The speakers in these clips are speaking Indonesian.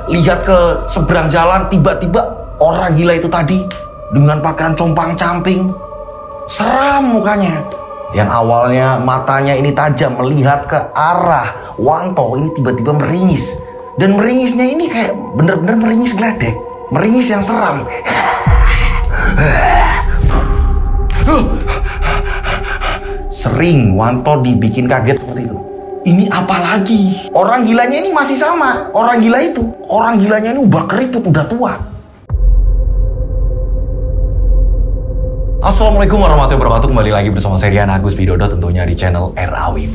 lihat ke seberang jalan, tiba-tiba orang gila itu tadi dengan pakaian compang-camping, seram mukanya. Yang awalnya matanya ini tajam melihat ke arah Wanto, ini tiba-tiba meringis. Dan meringisnya ini kayak bener-bener meringis geledek, meringis yang seram. Sering Wanto dibikin kaget seperti itu. Ini apa lagi? Orang gilanya ini masih sama. Orang gila itu. Orang gilanya ini udah keriput, udah tua. Assalamualaikum warahmatullahi wabarakatuh. Kembali lagi bersama saya Rian Agus Widodo, tentunya di channel Rawi.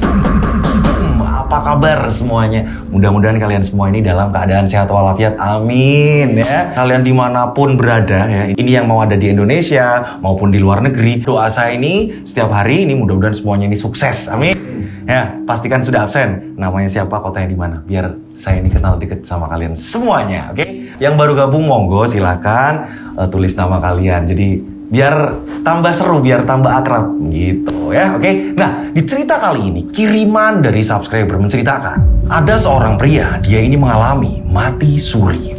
Apa kabar semuanya? Mudah-mudahan kalian semua ini dalam keadaan sehat walafiat. Amin ya. Kalian dimanapun berada ya. Ini yang mau ada di Indonesia maupun di luar negeri. Doa saya ini setiap hari ini mudah-mudahan semuanya ini sukses. Amin. Ya, pastikan sudah absen. Namanya siapa, kotanya di mana? Biar saya ini kenal deket sama kalian semuanya, oke? Yang baru gabung monggo silakan tulis nama kalian. Jadi biar tambah seru, biar tambah akrab gitu ya, oke? Nah, di cerita kali ini kiriman dari subscriber menceritakan ada seorang pria, dia ini mengalami mati suri.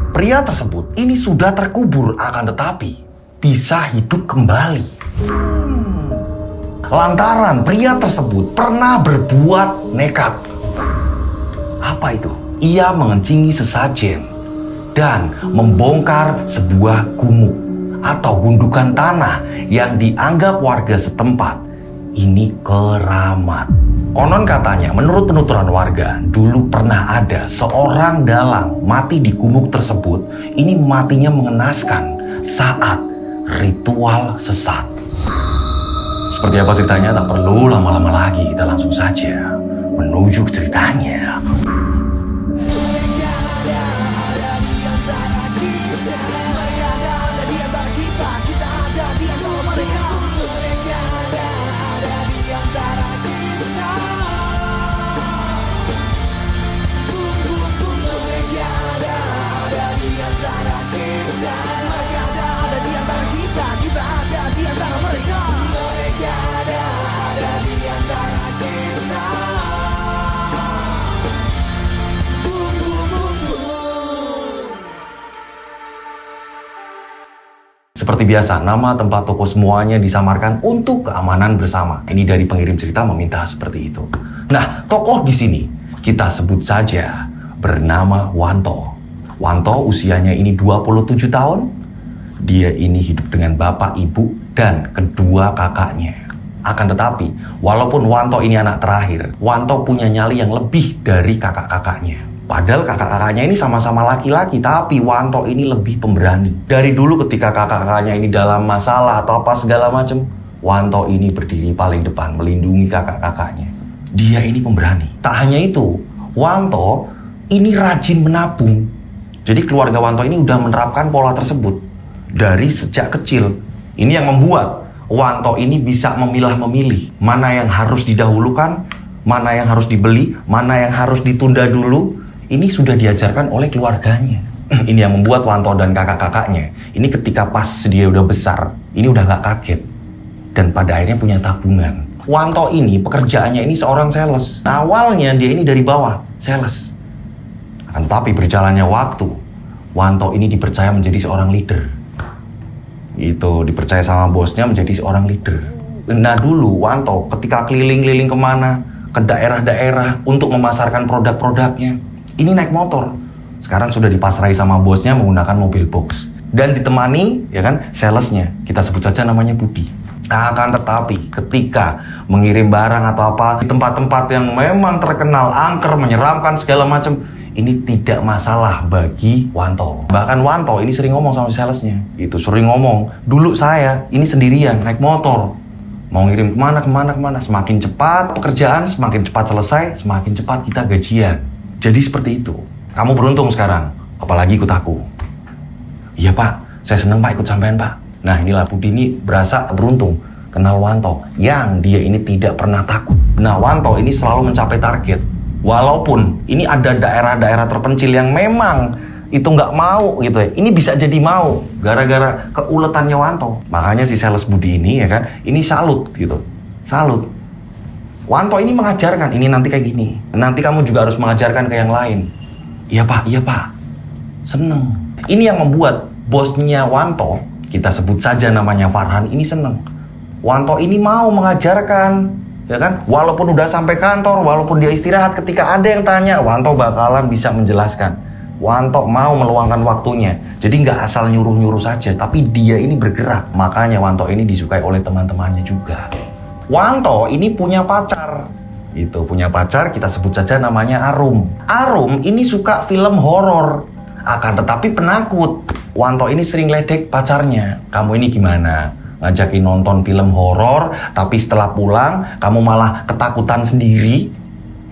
Pria tersebut ini sudah terkubur, akan tetapi bisa hidup kembali. Lantaran pria tersebut pernah berbuat nekat. Apa itu? Ia mengencingi sesajen dan membongkar sebuah gumuk atau gundukan tanah yang dianggap warga setempat ini keramat. Konon katanya, menurut penuturan warga, dulu pernah ada seorang dalang mati di gumuk tersebut. Ini matinya mengenaskan saat ritual sesat. Seperti apa ceritanya? Tak perlu lama-lama lagi, kita langsung saja menuju ceritanya. Seperti biasa, nama tempat toko semuanya disamarkan untuk keamanan bersama. Ini dari pengirim cerita meminta seperti itu. Nah, tokoh di sini kita sebut saja bernama Wanto. Wanto usianya ini 27 tahun. Dia ini hidup dengan bapak, ibu, dan kedua kakaknya. Akan tetapi, walaupun Wanto ini anak terakhir, Wanto punya nyali yang lebih dari kakak-kakaknya. Padahal kakak-kakaknya ini sama-sama laki-laki, tapi Wanto ini lebih pemberani. Dari dulu ketika kakak-kakaknya ini dalam masalah atau apa segala macam, Wanto ini berdiri paling depan melindungi kakak-kakaknya. Dia ini pemberani. Tak hanya itu, Wanto ini rajin menabung. Jadi keluarga Wanto ini udah menerapkan pola tersebut dari sejak kecil. Ini yang membuat Wanto ini bisa memilah-memilih mana yang harus didahulukan, mana yang harus dibeli, mana yang harus ditunda dulu. Ini sudah diajarkan oleh keluarganya. Ini yang membuat Wanto dan kakak-kakaknya ini ketika pas dia udah besar, ini udah gak kaget. Dan pada akhirnya punya tabungan. Wanto ini pekerjaannya ini seorang sales. Awalnya dia ini dari bawah, sales. Tapi berjalannya waktu, Wanto ini dipercaya menjadi seorang leader. Itu dipercaya sama bosnya menjadi seorang leader. Nah dulu Wanto ketika keliling-keliling kemana, ke daerah-daerah untuk memasarkan produk-produknya, ini naik motor. Sekarang sudah dipasrai sama bosnya menggunakan mobil box. Dan ditemani, ya kan, salesnya. Kita sebut saja namanya Budi. Akan tetapi, ketika mengirim barang atau apa, di tempat-tempat yang memang terkenal, angker, menyeramkan, segala macam, ini tidak masalah bagi Wanto. Bahkan Wanto ini sering ngomong sama salesnya. Itu sering ngomong, dulu saya ini sendirian, naik motor. Mau ngirim kemana. Semakin cepat pekerjaan, semakin cepat selesai, semakin cepat kita gajian. Jadi seperti itu. Kamu beruntung sekarang, apalagi ikut aku. Iya pak, saya seneng pak ikut sampean pak. Nah inilah Budi ini berasa beruntung kenal Wanto, yang dia ini tidak pernah takut. Nah Wanto ini selalu mencapai target. Walaupun ini ada daerah-daerah terpencil yang memang itu nggak mau gitu ya. Ini bisa jadi mau gara-gara keuletannya Wanto. Makanya si sales Budi ini ya kan, ini salut gitu. Salut. Wanto ini mengajarkan, ini nanti kayak gini. Nanti kamu juga harus mengajarkan ke yang lain. Iya pak, Seneng. Ini yang membuat bosnya Wanto, kita sebut saja namanya Farhan, ini seneng. Wanto ini mau mengajarkan, ya kan? Walaupun udah sampai kantor, walaupun dia istirahat, ketika ada yang tanya, Wanto bakalan bisa menjelaskan. Wanto mau meluangkan waktunya. Jadi nggak asal nyuruh-nyuruh saja, tapi dia ini bergerak. Makanya Wanto ini disukai oleh teman-temannya juga. Wanto ini punya pacar. Itu punya pacar, kita sebut saja namanya Arum. Arum ini suka film horor, akan tetapi penakut. Wanto ini sering ledek pacarnya. Kamu ini gimana? Ngajakin nonton film horor, tapi setelah pulang kamu malah ketakutan sendiri.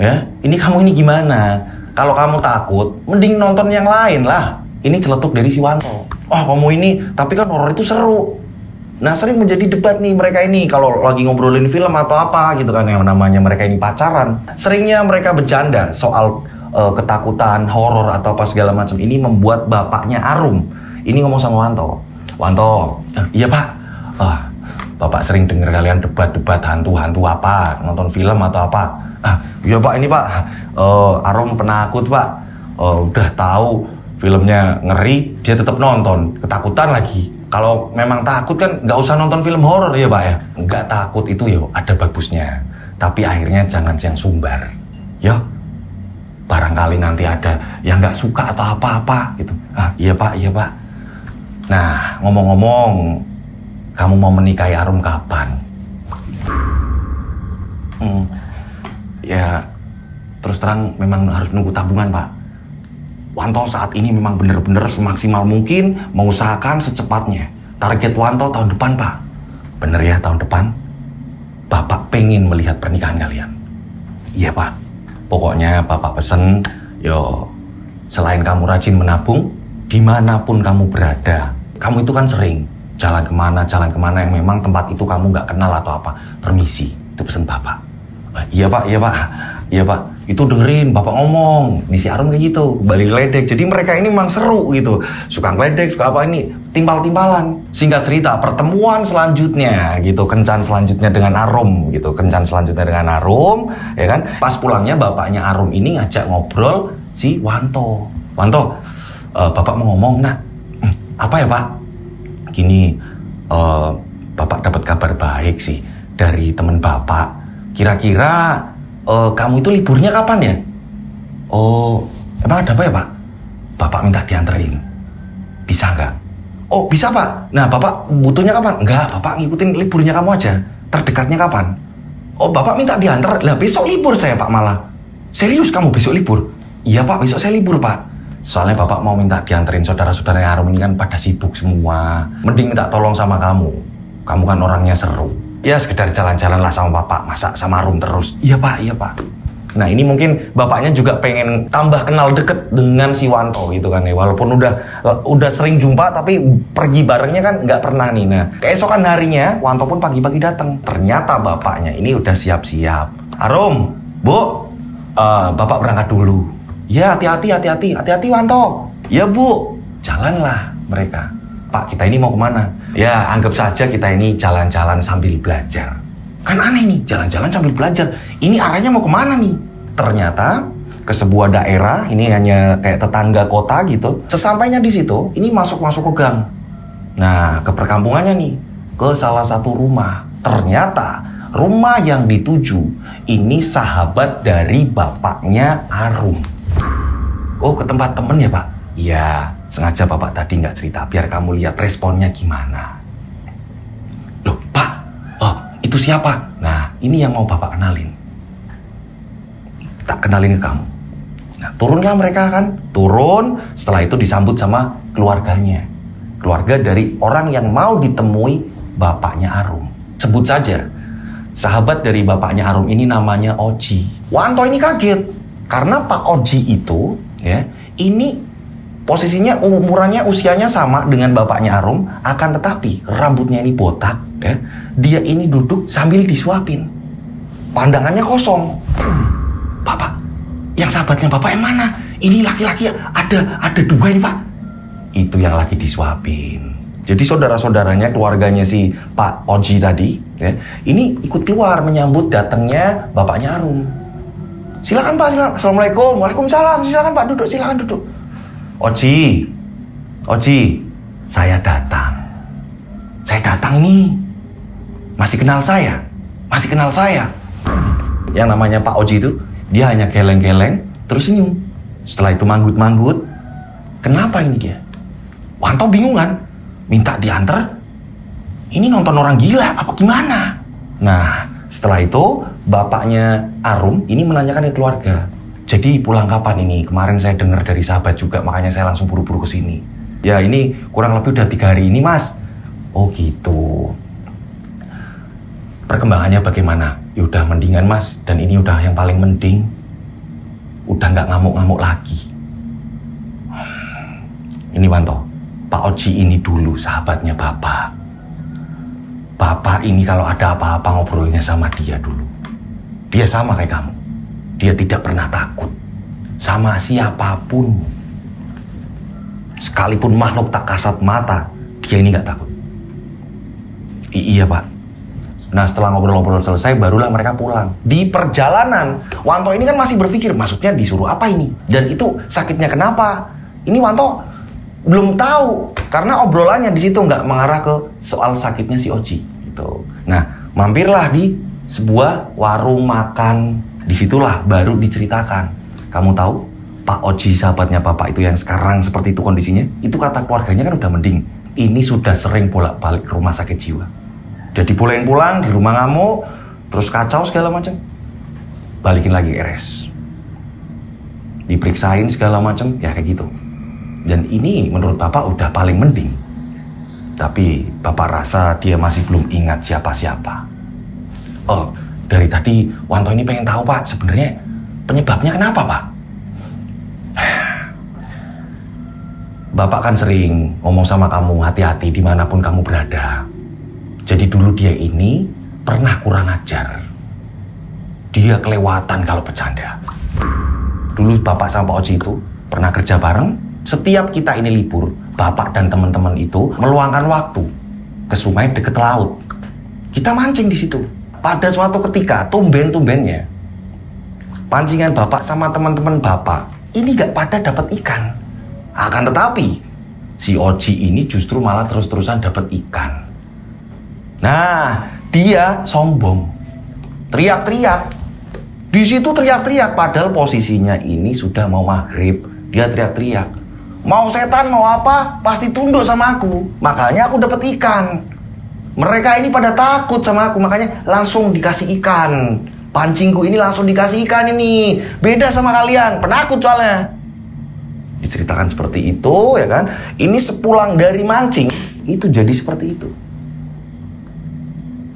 Ya, ini kamu ini gimana? Kalau kamu takut, mending nonton yang lain lah. Ini celetuk dari si Wanto. Oh, kamu ini, tapi kan horor itu seru. Nah, sering menjadi debat nih mereka ini kalau lagi ngobrolin film atau apa gitu kan, yang namanya mereka ini pacaran. Seringnya mereka bercanda soal ketakutan, horor atau apa segala macam. Ini membuat bapaknya Arum ini ngomong sama Wanto. Wanto, iya pak, bapak sering dengar kalian debat-debat hantu-hantu apa, nonton film atau apa. Iya pak, ini pak, Arum penakut pak. Udah tahu filmnya ngeri, dia tetap nonton, ketakutan lagi. Kalau memang takut kan nggak usah nonton film horor ya pak ya. Nggak takut itu ya ada bagusnya, tapi akhirnya jangan yang sumbar, ya. Barangkali nanti ada yang nggak suka atau apa-apa gitu. Iya pak, iya pak. Nah, ngomong-ngomong, kamu mau menikahi Arum kapan? Ya, terus terang memang harus nunggu tabungan pak. Wanto saat ini memang benar-benar semaksimal mungkin mengusahakan secepatnya. Target Wanto tahun depan pak. Bener ya, tahun depan bapak pengen melihat pernikahan kalian. Iya pak. Pokoknya bapak pesen, yo selain kamu rajin menabung, dimanapun kamu berada, kamu itu kan sering jalan kemana yang memang tempat itu kamu nggak kenal atau apa, permisi, itu pesen bapak. Iya pak, iya pak, iya pak. Itu dengerin bapak ngomong, di si Arum kayak gitu, balik ledek. Jadi mereka ini memang seru gitu, suka ngeledek, suka apa ini, timpal-timpalan. Singkat cerita, pertemuan selanjutnya gitu, kencan selanjutnya dengan Arum gitu, kencan selanjutnya dengan Arum, ya kan? Pas pulangnya bapaknya Arum ini ngajak ngobrol si Wanto. Wanto, bapak mau ngomong, nah, apa ya pak? Gini, bapak dapat kabar baik sih dari temen bapak. Kira-kira kamu itu liburnya kapan ya? Oh, emang ada apa ya pak? Bapak minta dianterin. Bisa nggak? Oh, bisa pak. Nah, bapak butuhnya kapan? Enggak, bapak ngikutin liburnya kamu aja. Terdekatnya kapan? Oh, bapak minta diantar. Lah, besok libur saya pak malah. Serius kamu besok libur? Iya pak, besok saya libur pak. Soalnya bapak mau minta dianterin saudara-saudara Arum ini kan pada sibuk semua. Mending minta tolong sama kamu. Kamu kan orangnya seru. Ya sekedar jalan-jalan lah sama bapak, masa sama Arum terus. Iya pak, iya pak. Nah ini mungkin bapaknya juga pengen tambah kenal deket dengan si Wanto gitu kan ya. Walaupun udah sering jumpa tapi pergi barengnya kan nggak pernah nih. Nah keesokan harinya Wanto pun pagi-pagi datang. Ternyata bapaknya ini udah siap-siap. Arum, bu, bapak berangkat dulu. Ya hati-hati Wanto. Ya bu, jalanlah mereka. Pak, kita ini mau kemana? Ya, anggap saja kita ini jalan-jalan sambil belajar. Kan aneh nih, jalan-jalan sambil belajar. Ini arahnya mau kemana nih? Ternyata ke sebuah daerah, ini hanya kayak tetangga kota gitu. Sesampainya di situ, ini masuk ke gang. Nah, ke perkampungannya nih, ke salah satu rumah. Ternyata rumah yang dituju ini sahabat dari bapaknya Arum. Oh, ke tempat temen ya, Pak? Iya. Sengaja bapak tadi nggak cerita biar kamu lihat responnya gimana. Loh pak, oh itu siapa? Nah ini yang mau bapak kenalin. Tak kenalin ke kamu. Nah turunlah mereka kan. Turun, setelah itu disambut sama keluarganya. Keluarga dari orang yang mau ditemui bapaknya Arum. Sebut saja, sahabat dari bapaknya Arum ini namanya Oji. Wanto ini kaget. Karena Pak Oji itu, ya ini posisinya umurannya usianya sama dengan bapaknya Arum, akan tetapi rambutnya ini botak, ya. Dia ini duduk sambil disuapin. Pandangannya kosong. Bapak, yang sahabatnya bapak yang mana? Ini laki-laki ada dua ini pak. Itu yang lagi disuapin. Jadi saudara-saudaranya, keluarganya si Pak Oji tadi, ya, ini ikut keluar menyambut datangnya bapaknya Arum. Silakan pak, silakan. Assalamualaikum, waalaikumsalam. Silakan pak, duduk, silakan duduk. Oji, Oji, saya datang. Saya datang nih. Masih kenal saya? Masih kenal saya? Yang namanya Pak Oji itu, dia hanya geleng-geleng, terus senyum. Setelah itu manggut-manggut. Kenapa ini dia? Wanto bingung kan? Minta diantar. Ini nonton orang gila, apa gimana? Nah, setelah itu, bapaknya Arum ini menanyakan ke keluarga. Jadi pulang kapan ini? Kemarin saya dengar dari sahabat juga, makanya saya langsung buru-buru ke sini. Ya ini kurang lebih udah 3 hari ini, Mas. Oh gitu. Perkembangannya bagaimana? Ya udah mendingan, Mas. Dan ini udah yang paling mending. Udah nggak ngamuk-ngamuk lagi. Ini Wanto, Pak Oji ini dulu sahabatnya Bapak. Bapak ini kalau ada apa-apa ngobrolnya sama dia dulu. Dia sama kayak kamu. Dia tidak pernah takut sama siapapun. Sekalipun makhluk tak kasat mata, dia ini nggak takut. Iya Pak. Nah setelah ngobrol-ngobrol selesai, barulah mereka pulang. Di perjalanan, Wanto ini kan masih berpikir, maksudnya disuruh apa ini? Dan itu sakitnya kenapa? Ini Wanto belum tahu, karena obrolannya di situ nggak mengarah ke soal sakitnya si Oji. Gitu. Nah mampirlah di sebuah warung makan. Disitulah baru diceritakan. Kamu tahu, Pak Oji sahabatnya Bapak itu yang sekarang seperti itu kondisinya, itu kata keluarganya kan udah mending. Ini sudah sering bolak-balik ke rumah sakit jiwa. Jadi bolehin pulang, di rumah ngamuk, terus kacau segala macam. Balikin lagi RS. Diperiksain segala macam, ya kayak gitu. Dan ini menurut Bapak udah paling mending. Tapi Bapak rasa dia masih belum ingat siapa-siapa. Oh, dari tadi Wanto ini pengen tahu Pak, sebenarnya penyebabnya kenapa Pak? Bapak kan sering ngomong sama kamu, hati-hati dimanapun kamu berada. Jadi dulu dia ini pernah kurang ajar. Dia kelewatan kalau bercanda. Dulu Bapak sama Pak Oji itu pernah kerja bareng. Setiap kita ini libur, Bapak dan teman-teman itu meluangkan waktu ke sungai dekat laut. Kita mancing di situ. Pada suatu ketika, tumben-tumbennya, pancingan Bapak sama teman-teman Bapak ini gak pada dapat ikan. Akan tetapi, si Oji ini justru malah terus-terusan dapat ikan. Nah, dia sombong. Teriak-teriak. Di situ teriak-teriak, padahal posisinya ini sudah mau maghrib. Dia teriak-teriak. Mau setan, mau apa, pasti tunduk sama aku. Makanya aku dapat ikan. Mereka ini pada takut sama aku, makanya langsung dikasih ikan. Pancingku ini langsung dikasih ikan ini. Beda sama kalian, penakut soalnya. Diceritakan seperti itu, ya kan. Ini sepulang dari mancing, itu jadi seperti itu.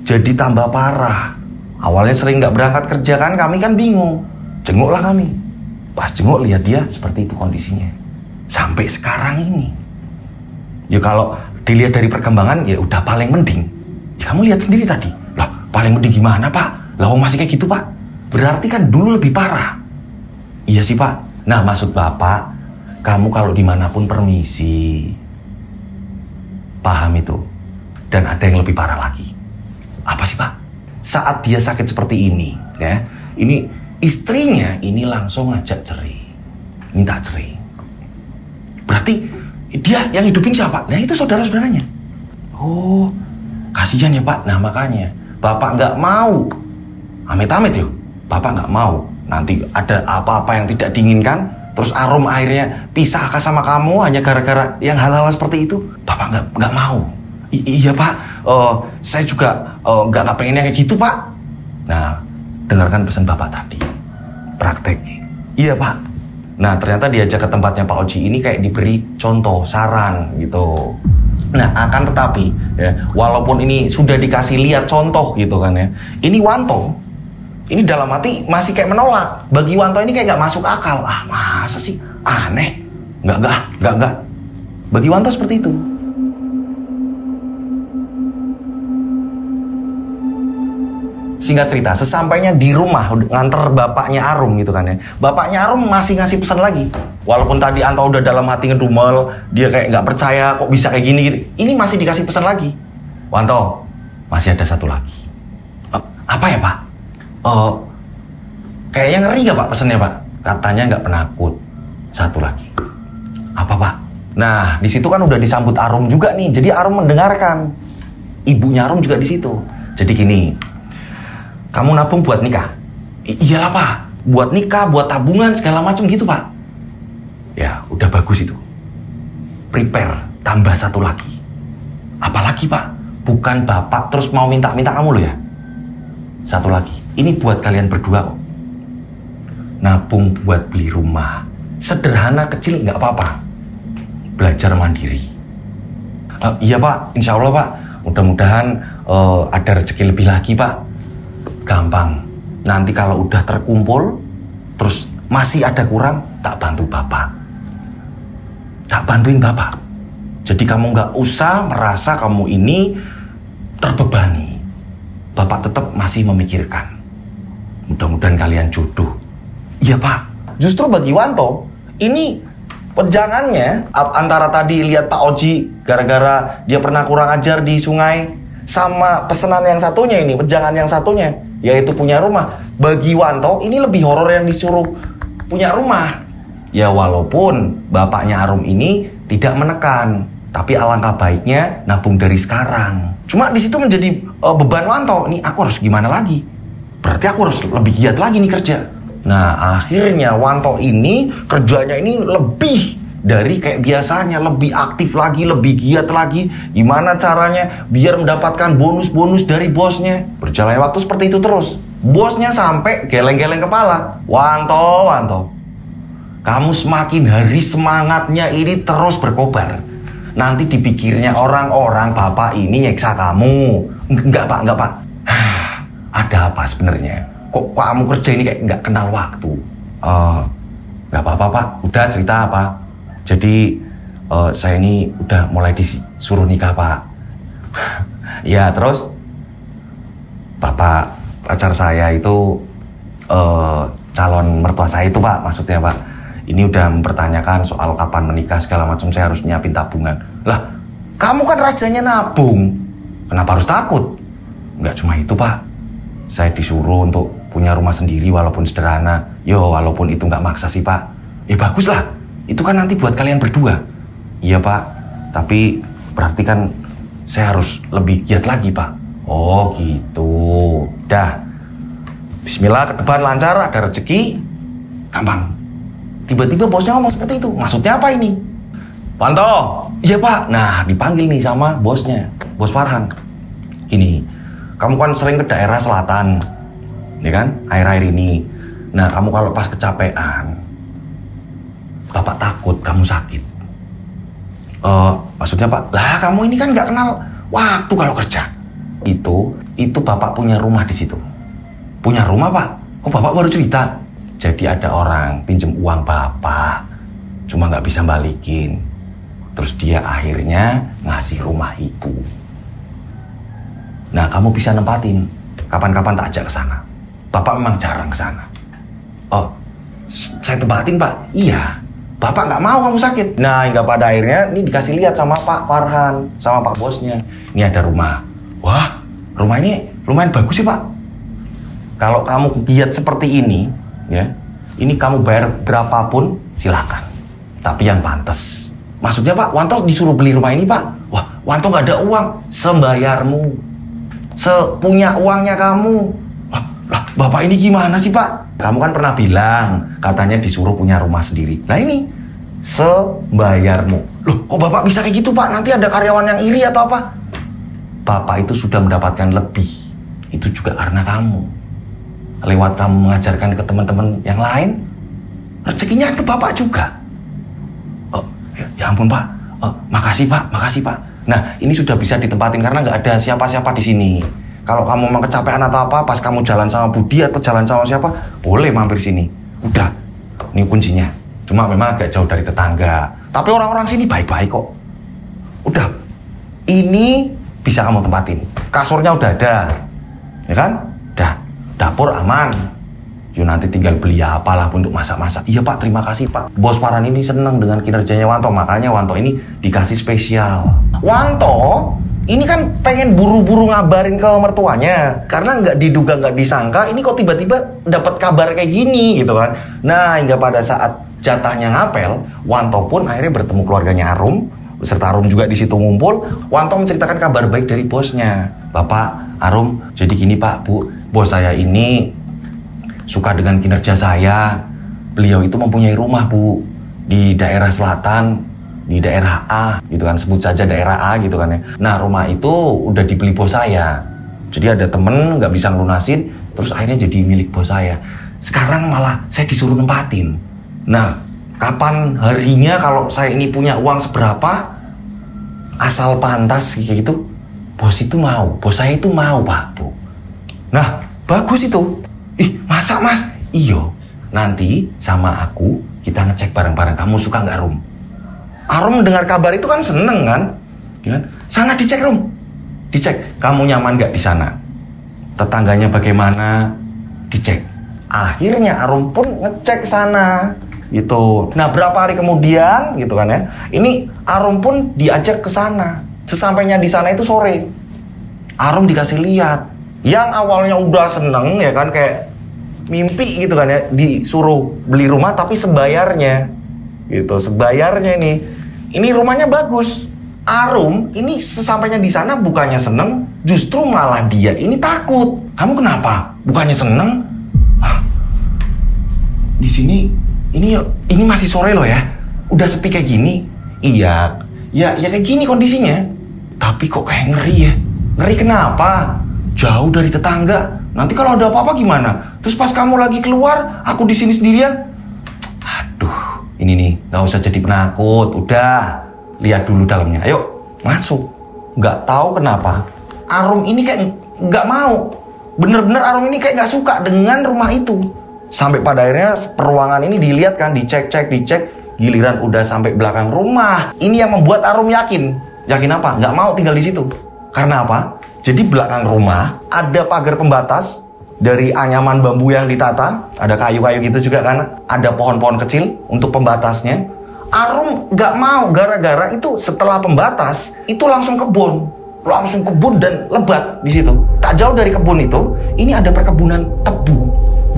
Jadi tambah parah. Awalnya sering nggak berangkat kerja kan, kami kan bingung. Jenguklah kami. Pas jenguk lihat dia seperti itu kondisinya. Sampai sekarang ini. Ya kalau dilihat dari perkembangan, ya udah paling mending. Ya kamu lihat sendiri tadi. Lah, paling mending gimana Pak? Lah masih kayak gitu Pak? Berarti kan dulu lebih parah. Iya sih Pak. Nah maksud Bapak, kamu kalau dimanapun permisi. Paham itu. Dan ada yang lebih parah lagi. Apa sih Pak? Saat dia sakit seperti ini, ya, ini istrinya ini langsung ngajak cerai. Minta cerai. Berarti dia yang hidupin siapa? Nah itu saudara-saudaranya. Oh, kasihan ya Pak. Nah makanya Bapak nggak mau. Amit-amit yuk. Bapak nggak mau. Nanti ada apa-apa yang tidak diinginkan, terus Arum akhirnya pisah sama kamu hanya gara-gara yang hal-hal seperti itu. Bapak nggak mau. Iya Pak. Saya juga nggak pengen yang kayak gitu Pak. Nah, dengarkan pesan Bapak tadi. Praktek. Iya Pak. Nah ternyata diajak ke tempatnya Pak Oji ini kayak diberi contoh, saran gitu. Nah akan tetapi ya, walaupun ini sudah dikasih lihat contoh gitu kan ya, ini Wanto ini dalam hati masih kayak menolak. Bagi Wanto ini kayak nggak masuk akal. Ah masa sih, aneh. Nggak. Bagi Wanto seperti itu. Singkat cerita, sesampainya di rumah nganter bapaknya Arum gitu kan ya. Bapaknya Arum masih ngasih pesan lagi. Walaupun tadi Anto udah dalam hati ngedumel, dia kayak nggak percaya kok bisa kayak gini. Ini masih dikasih pesan lagi. Wanto, masih ada satu lagi. Apa ya Pak? Kayaknya ngeri nggak Pak pesannya Pak? Katanya nggak penakut. Satu lagi. Apa Pak? Nah, di situ kan udah disambut Arum juga nih. Jadi Arum mendengarkan. Ibunya Arum juga di situ. Jadi gini, kamu nabung buat nikah? Iyalah Pak, buat nikah, buat tabungan segala macam gitu Pak. Ya, udah bagus itu. Prepare, tambah satu lagi. Apalagi Pak? Bukan Bapak terus mau minta-minta kamu loh ya. Satu lagi, ini buat kalian berdua kok. Nabung buat beli rumah. Sederhana, kecil, nggak apa-apa. Belajar mandiri. Iya Pak, insya Allah Pak. Mudah-mudahan ada rezeki lebih lagi Pak. Gampang. Nanti kalau udah terkumpul, terus masih ada kurang, tak bantu Bapak. Tak bantuin Bapak. Jadi kamu nggak usah merasa kamu ini terbebani. Bapak tetap masih memikirkan. Mudah-mudahan kalian jodoh. Iya Pak. Justru bagi Wanto, ini pejangannya antara tadi lihat Pak Oji gara-gara dia pernah kurang ajar di sungai, sama pesanan yang satunya ini, pejangan yang satunya, yaitu punya rumah. Bagi Wanto ini lebih horor yang disuruh punya rumah. Ya walaupun bapaknya Arum ini tidak menekan, tapi alangkah baiknya nabung dari sekarang. Cuma di situ menjadi beban Wanto. Nih aku harus gimana lagi? Berarti aku harus lebih giat lagi nih kerja. Nah akhirnya Wanto ini kerjanya ini lebih dari kayak biasanya, lebih aktif lagi, lebih giat lagi. Gimana caranya biar mendapatkan bonus-bonus dari bosnya. Berjalan waktu seperti itu terus. Bosnya sampai geleng-geleng kepala. Wanto, kamu semakin hari semangatnya ini terus berkobar. Nanti dipikirnya orang-orang Bapak ini nyeksa kamu. Enggak Pak. Ada apa sebenarnya? Kok kamu kerja ini kayak nggak kenal waktu? Nggak apa-apa Pak, udah cerita apa? Jadi saya ini udah mulai disuruh nikah Pak. Ya terus Bapak pacar saya itu calon mertua saya itu Pak, maksudnya Pak. Ini udah mempertanyakan soal kapan menikah segala macam, saya harus nyiapin tabungan. Lah, kamu kan rajanya nabung. Kenapa harus takut? Nggak cuma itu Pak. Saya disuruh untuk punya rumah sendiri walaupun sederhana. Yo, walaupun itu nggak maksa sih Pak. Ya bagus lah. Itu kan nanti buat kalian berdua. Iya Pak. Tapi berarti kan saya harus lebih giat lagi Pak. Oh gitu. Dah. Bismillah, ke depan lancar, ada rezeki. Gampang. Tiba-tiba bosnya ngomong seperti itu. Maksudnya apa ini? Wanto. Iya Pak. Nah dipanggil nih sama bosnya. Bos Farhan. Gini. Kamu kan sering ke daerah selatan. Ya kan? Air-air ini. Nah kamu kalau pas kecapean, Bapak takut kamu sakit. Maksudnya Pak, lah kamu ini kan nggak kenal waktu kalau kerja. Itu Bapak punya rumah di situ. Punya rumah Pak? Oh Bapak baru cerita. Jadi ada orang pinjem uang Bapak, cuma nggak bisa balikin. Terus dia akhirnya ngasih rumah itu. Nah kamu bisa nempatin. Kapan-kapan tak ajak ke sana. Bapak memang jarang ke sana. Oh, saya tempatin Pak. Iya. Bapak nggak mau kamu sakit. Nah, hingga pada akhirnya ini dikasih lihat sama Pak Farhan, sama Pak bosnya. Ini ada rumah. Wah, rumah ini lumayan bagus sih Pak. Kalau kamu giat seperti ini, ya, ini kamu bayar berapapun silakan. Tapi yang pantas. Maksudnya Pak, Wanto disuruh beli rumah ini Pak. Wah, Wanto nggak ada uang. Sembayarmu. Sepunya uangnya kamu. Lah, Bapak ini gimana sih Pak? Kamu kan pernah bilang katanya disuruh punya rumah sendiri. Nah ini sebayarmu. Loh kok Bapak bisa kayak gitu Pak? Nanti ada karyawan yang iri atau apa? Bapak itu sudah mendapatkan lebih. Itu juga karena kamu. Lewat kamu mengajarkan ke teman-teman yang lain, rezekinya ke Bapak juga. Ya ampun Pak. Makasih Pak. Nah ini sudah bisa ditempatin karena nggak ada siapa-siapa di sini. Kalau kamu mau kecapean atau apa, pas kamu jalan sama Budi atau jalan sama siapa, boleh mampir sini. Udah, ini kuncinya. Cuma memang agak jauh dari tetangga. Tapi orang-orang sini baik-baik kok. Udah, ini bisa kamu tempatin. Kasurnya udah ada, ya kan? Udah, dapur aman. Yuk nanti tinggal beli apalah untuk masak-masak. Iya Pak, terima kasih Pak. Bos Farhan ini seneng dengan kinerjanya Wanto, makanya Wanto ini dikasih spesial. Wanto ini kan pengen buru-buru ngabarin ke mertuanya karena nggak diduga, nggak disangka ini kok tiba-tiba dapat kabar kayak gini gitu kan. Nah hingga pada saat jatahnya ngapel, Wanto pun akhirnya bertemu keluarganya Arum, beserta Arum juga di situ ngumpul. Wanto menceritakan kabar baik dari bosnya. Bapak, Arum, jadi gini Pak, Bu, bos saya ini suka dengan kinerja saya. Beliau itu mempunyai rumah, Bu, di daerah selatan, di daerah A, gitu kan, sebut saja daerah A gitu kan ya. Nah, rumah itu udah dibeli bos saya. Jadi ada temen nggak bisa ngelunasin, terus akhirnya jadi milik bos saya. Sekarang malah saya disuruh nempatin. Nah, kapan harinya kalau saya ini punya uang seberapa, asal pantas kayak gitu, bos itu mau, bos saya itu mau Pak, Bu. Nah, bagus itu. Ih, masa Mas? Iyo, nanti sama aku kita ngecek bareng-bareng. Kamu suka nggak, Rum? Arum mendengar kabar itu kan seneng kan? Sana dicek, Rum. Dicek, kamu nyaman nggak di sana? Tetangganya bagaimana? Dicek. Akhirnya Arum pun ngecek sana, gitu. Nah, berapa hari kemudian, gitu kan ya? Ini Arum pun diajak ke sana. Sesampainya di sana itu sore. Arum dikasih lihat. Yang awalnya udah seneng ya kan, kayak mimpi gitu kan ya, disuruh beli rumah tapi sebayarnya, gitu. Sebayarnya nih. Ini rumahnya bagus. Arum ini sesampainya di sana bukannya seneng, justru malah dia ini takut. Kamu kenapa? Bukannya seneng? Hah? Di sini ini masih sore loh ya. Udah sepi kayak gini. Iya, ya kayak gini kondisinya. Tapi kok kayak ngeri ya? Ngeri kenapa? Jauh dari tetangga. Nanti kalau ada apa-apa gimana? Terus pas kamu lagi keluar, aku di sini sendirian. Aduh, ini nih, nggak usah jadi penakut. Udah. Lihat dulu dalamnya, ayo masuk. Nggak tahu kenapa Arum ini kayak nggak mau. Bener-bener Arum ini kayak nggak suka dengan rumah itu. Sampai pada akhirnya peruangan ini dilihat kan, dicek. Giliran udah sampai belakang rumah. Ini yang membuat Arum yakin. Yakin apa? Nggak mau tinggal di situ. Karena apa? Jadi belakang rumah ada pagar pembatas dari anyaman bambu yang ditata. Ada kayu-kayu gitu juga kan. Ada pohon-pohon kecil untuk pembatasnya. Arum nggak mau, gara-gara itu setelah pembatas itu langsung kebun dan lebat di situ. Tak jauh dari kebun itu, ini ada perkebunan tebu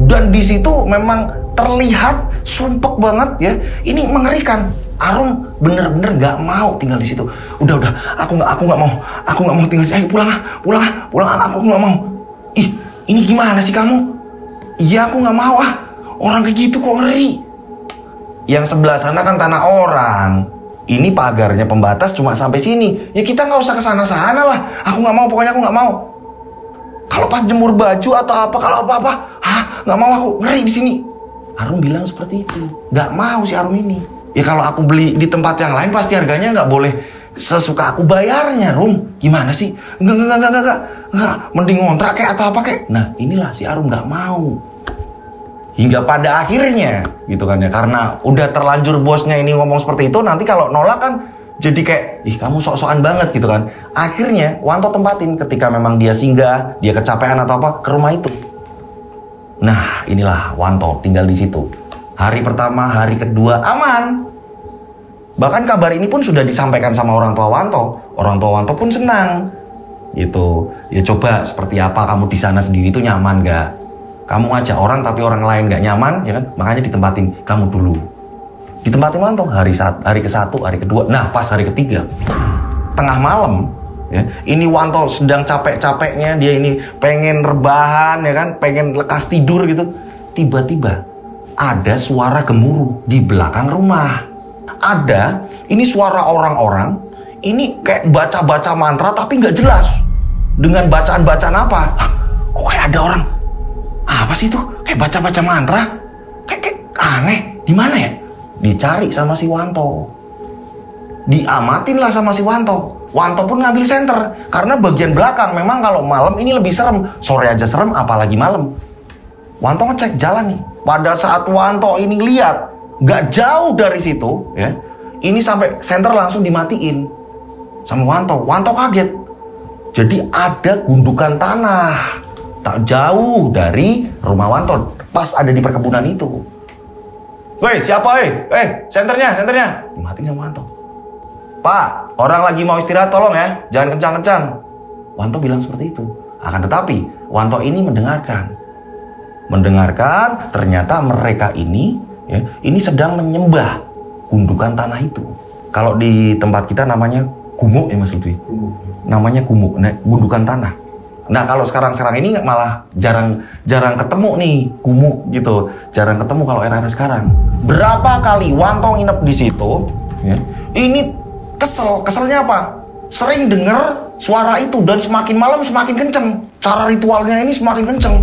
dan di situ memang terlihat sumpek banget ya. Ini mengerikan. Arum bener-bener nggak mau tinggal di situ. Udah, aku nggak mau tinggal di situ. Ayo pulang, aku nggak mau. Ih, ini gimana sih kamu? Iya, aku nggak mau ah. Orang kayak gitu kok ngeri. Yang sebelah sana kan tanah orang. Ini pagarnya pembatas cuma sampai sini. Ya kita nggak usah kesana-sana lah. Aku nggak mau, pokoknya aku nggak mau. Kalau pas jemur baju atau apa, kalau apa-apa, nggak mau aku, ngeri di sini. Arum bilang seperti itu. Nggak mau si Arum ini. Ya kalau aku beli di tempat yang lain pasti harganya nggak boleh sesuka aku bayarnya, Rum. Gimana sih? Enggak. Mending ngontrak kayak atau apa kayak. Nah inilah si Arum nggak mau. Hingga pada akhirnya gitu kan ya, karena udah terlanjur bosnya ini ngomong seperti itu, nanti kalau nolak kan jadi kayak, ih kamu sok-sokan banget gitu kan. Akhirnya Wanto tempatin ketika memang dia singgah, dia kecapean atau apa, ke rumah itu. Nah inilah Wanto tinggal di situ. Hari pertama, hari kedua aman. Bahkan kabar ini pun sudah disampaikan sama orang tua Wanto. Orang tua Wanto pun senang gitu. Ya coba seperti apa kamu di sana sendiri tuh, nyaman gak? Kamu ngajak orang tapi orang lain gak nyaman, ya kan? Makanya ditempatin kamu dulu. Ditempatin Wanto hari ke-1, hari kedua. Nah, pas hari ketiga, tengah malam, ya, ini Wanto sedang capek-capeknya, dia ini pengen rebahan, ya kan? Pengen lekas tidur gitu. Tiba-tiba ada suara gemuruh di belakang rumah. Ini suara orang-orang, ini kayak baca-baca mantra tapi nggak jelas. Dengan bacaan-bacaan apa? Kok kayak ada orang? Apa sih itu? Kayak baca-baca mantra? Kayak aneh. Di mana ya? Dicari sama si Wanto. Diamatin lah sama si Wanto. Wanto pun ngambil senter. Karena bagian belakang memang kalau malam ini lebih serem. Sore aja serem, apalagi malam. Wanto ngecek jalan nih. Pada saat Wanto ini lihat, gak jauh dari situ, ya, ini sampai senter langsung dimatiin sama Wanto. Wanto kaget. Jadi ada gundukan tanah tak jauh dari rumah Wanto, pas ada di perkebunan itu. Woi, siapa senternya. Dimatiin sama Wanto. Pak, orang lagi mau istirahat, tolong ya, jangan kencang-kencang. Wanto bilang seperti itu. Akan tetapi Wanto ini mendengarkan, ternyata mereka ini ya, ini sedang menyembah gundukan tanah itu. Kalau di tempat kita namanya gumuk ya Mas Lutfi. Namanya gumuk, nah, gundukan tanah. Nah kalau sekarang ini malah jarang ketemu nih gumuk gitu, jarang ketemu kalau era-era sekarang. Berapa kali Wanto nginep di situ, ya, ini keselnya apa? Sering denger suara itu dan semakin malam semakin kenceng. Cara ritualnya ini semakin kenceng.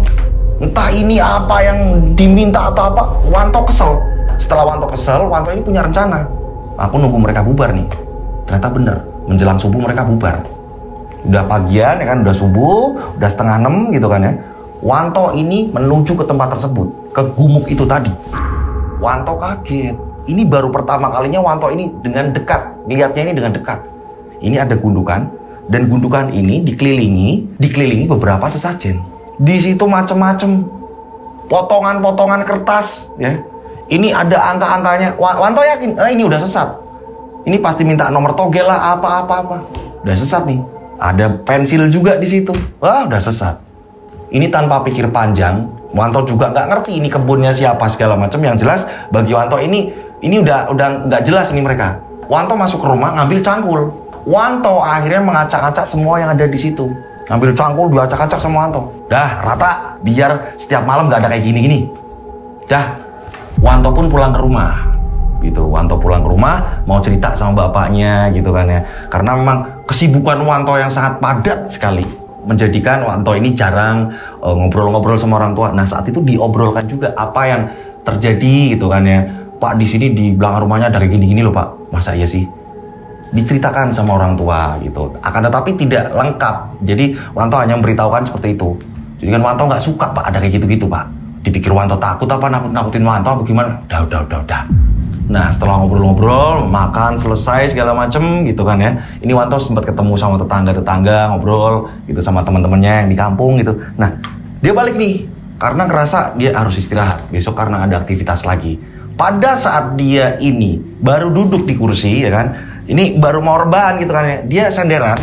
Entah ini apa yang diminta atau apa, Wanto kesel. Setelah Wanto kesel, Wanto ini punya rencana. Aku nunggu mereka bubar nih. Ternyata bener, menjelang subuh mereka bubar. Udah pagian ya kan, udah subuh, udah 5:30 gitu kan ya. Wanto ini menuju ke tempat tersebut, ke gumuk itu tadi. Wanto kaget. Ini baru pertama kalinya Wanto ini dengan dekat, lihatnya ini dengan dekat. Ini ada gundukan, dan gundukan ini dikelilingi beberapa sesajen. Di situ macem-macem, potongan-potongan kertas, ya. Ini ada angka-angkanya. Wanto yakin, ini udah sesat. Ini pasti minta nomor togel lah, apa. Udah sesat nih. Ada pensil juga di situ. Wah, udah sesat. Ini tanpa pikir panjang, Wanto juga nggak ngerti ini kebunnya siapa segala macam. Yang jelas bagi Wanto ini udah nggak jelas ini mereka. Wanto masuk ke rumah ngambil cangkul. Wanto akhirnya mengacak-acak semua yang ada di situ. Ngambil cangkul, diacak-acak sama Wanto. Dah, rata, biar setiap malam nggak ada kayak gini-gini. Dah, Wanto pun pulang ke rumah. Gitu, Wanto pulang ke rumah, mau cerita sama bapaknya gitu kan ya. Karena memang kesibukan Wanto yang sangat padat sekali menjadikan Wanto ini jarang ngobrol-ngobrol sama orang tua. Nah, saat itu diobrolkan juga apa yang terjadi gitu kan ya. Pak, di sini di belakang rumahnya ada gini-gini loh Pak. Masa iya sih? Diceritakan sama orang tua gitu. Akan tetapi tidak lengkap. Jadi Wanto hanya memberitahukan seperti itu. Jadi kan Wanto nggak suka Pak ada kayak gitu-gitu Pak. Dipikir Wanto takut apa, nakutin Wanto apa gimana? Udah. Nah setelah ngobrol-ngobrol, makan selesai segala macem gitu kan ya. Ini Wanto sempat ketemu sama tetangga-tetangga, ngobrol gitu sama teman-temannya yang di kampung gitu. Nah dia balik nih karena ngerasa dia harus istirahat besok karena ada aktivitas lagi. Pada saat dia ini baru duduk di kursi ya kan, ini baru mau rebahan gitu kan ya, dia senderan.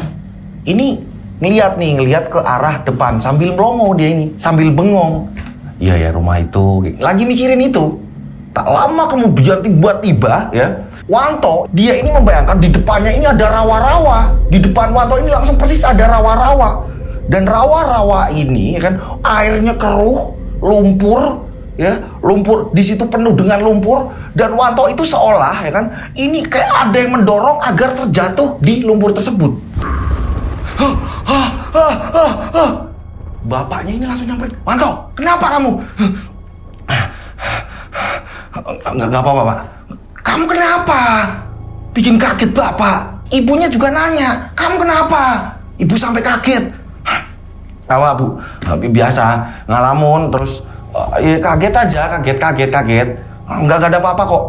Ini ngeliat ke arah depan sambil melongo dia ini, sambil bengong. Iya ya rumah itu, lagi mikirin itu. Tak lama kemudian tiba-tiba ya, Wanto dia ini membayangkan di depannya ini ada rawa-rawa. Di depan Wanto ini langsung persis ada rawa-rawa. Dan rawa-rawa ini ya kan airnya keruh, lumpur ya, lumpur di situ penuh dengan lumpur dan Wanto itu seolah ya kan ini kayak ada yang mendorong agar terjatuh di lumpur tersebut. Bapaknya ini langsung nyamperin, Wanto, kenapa kamu? Nggak apa-apa Pak. Kamu kenapa? Bikin kaget Bapak. Ibunya juga nanya, kamu kenapa? Ibu sampai kaget. Apa Bu? Biasa ngalamun terus ya kaget aja, kaget. Nggak ada apa-apa kok.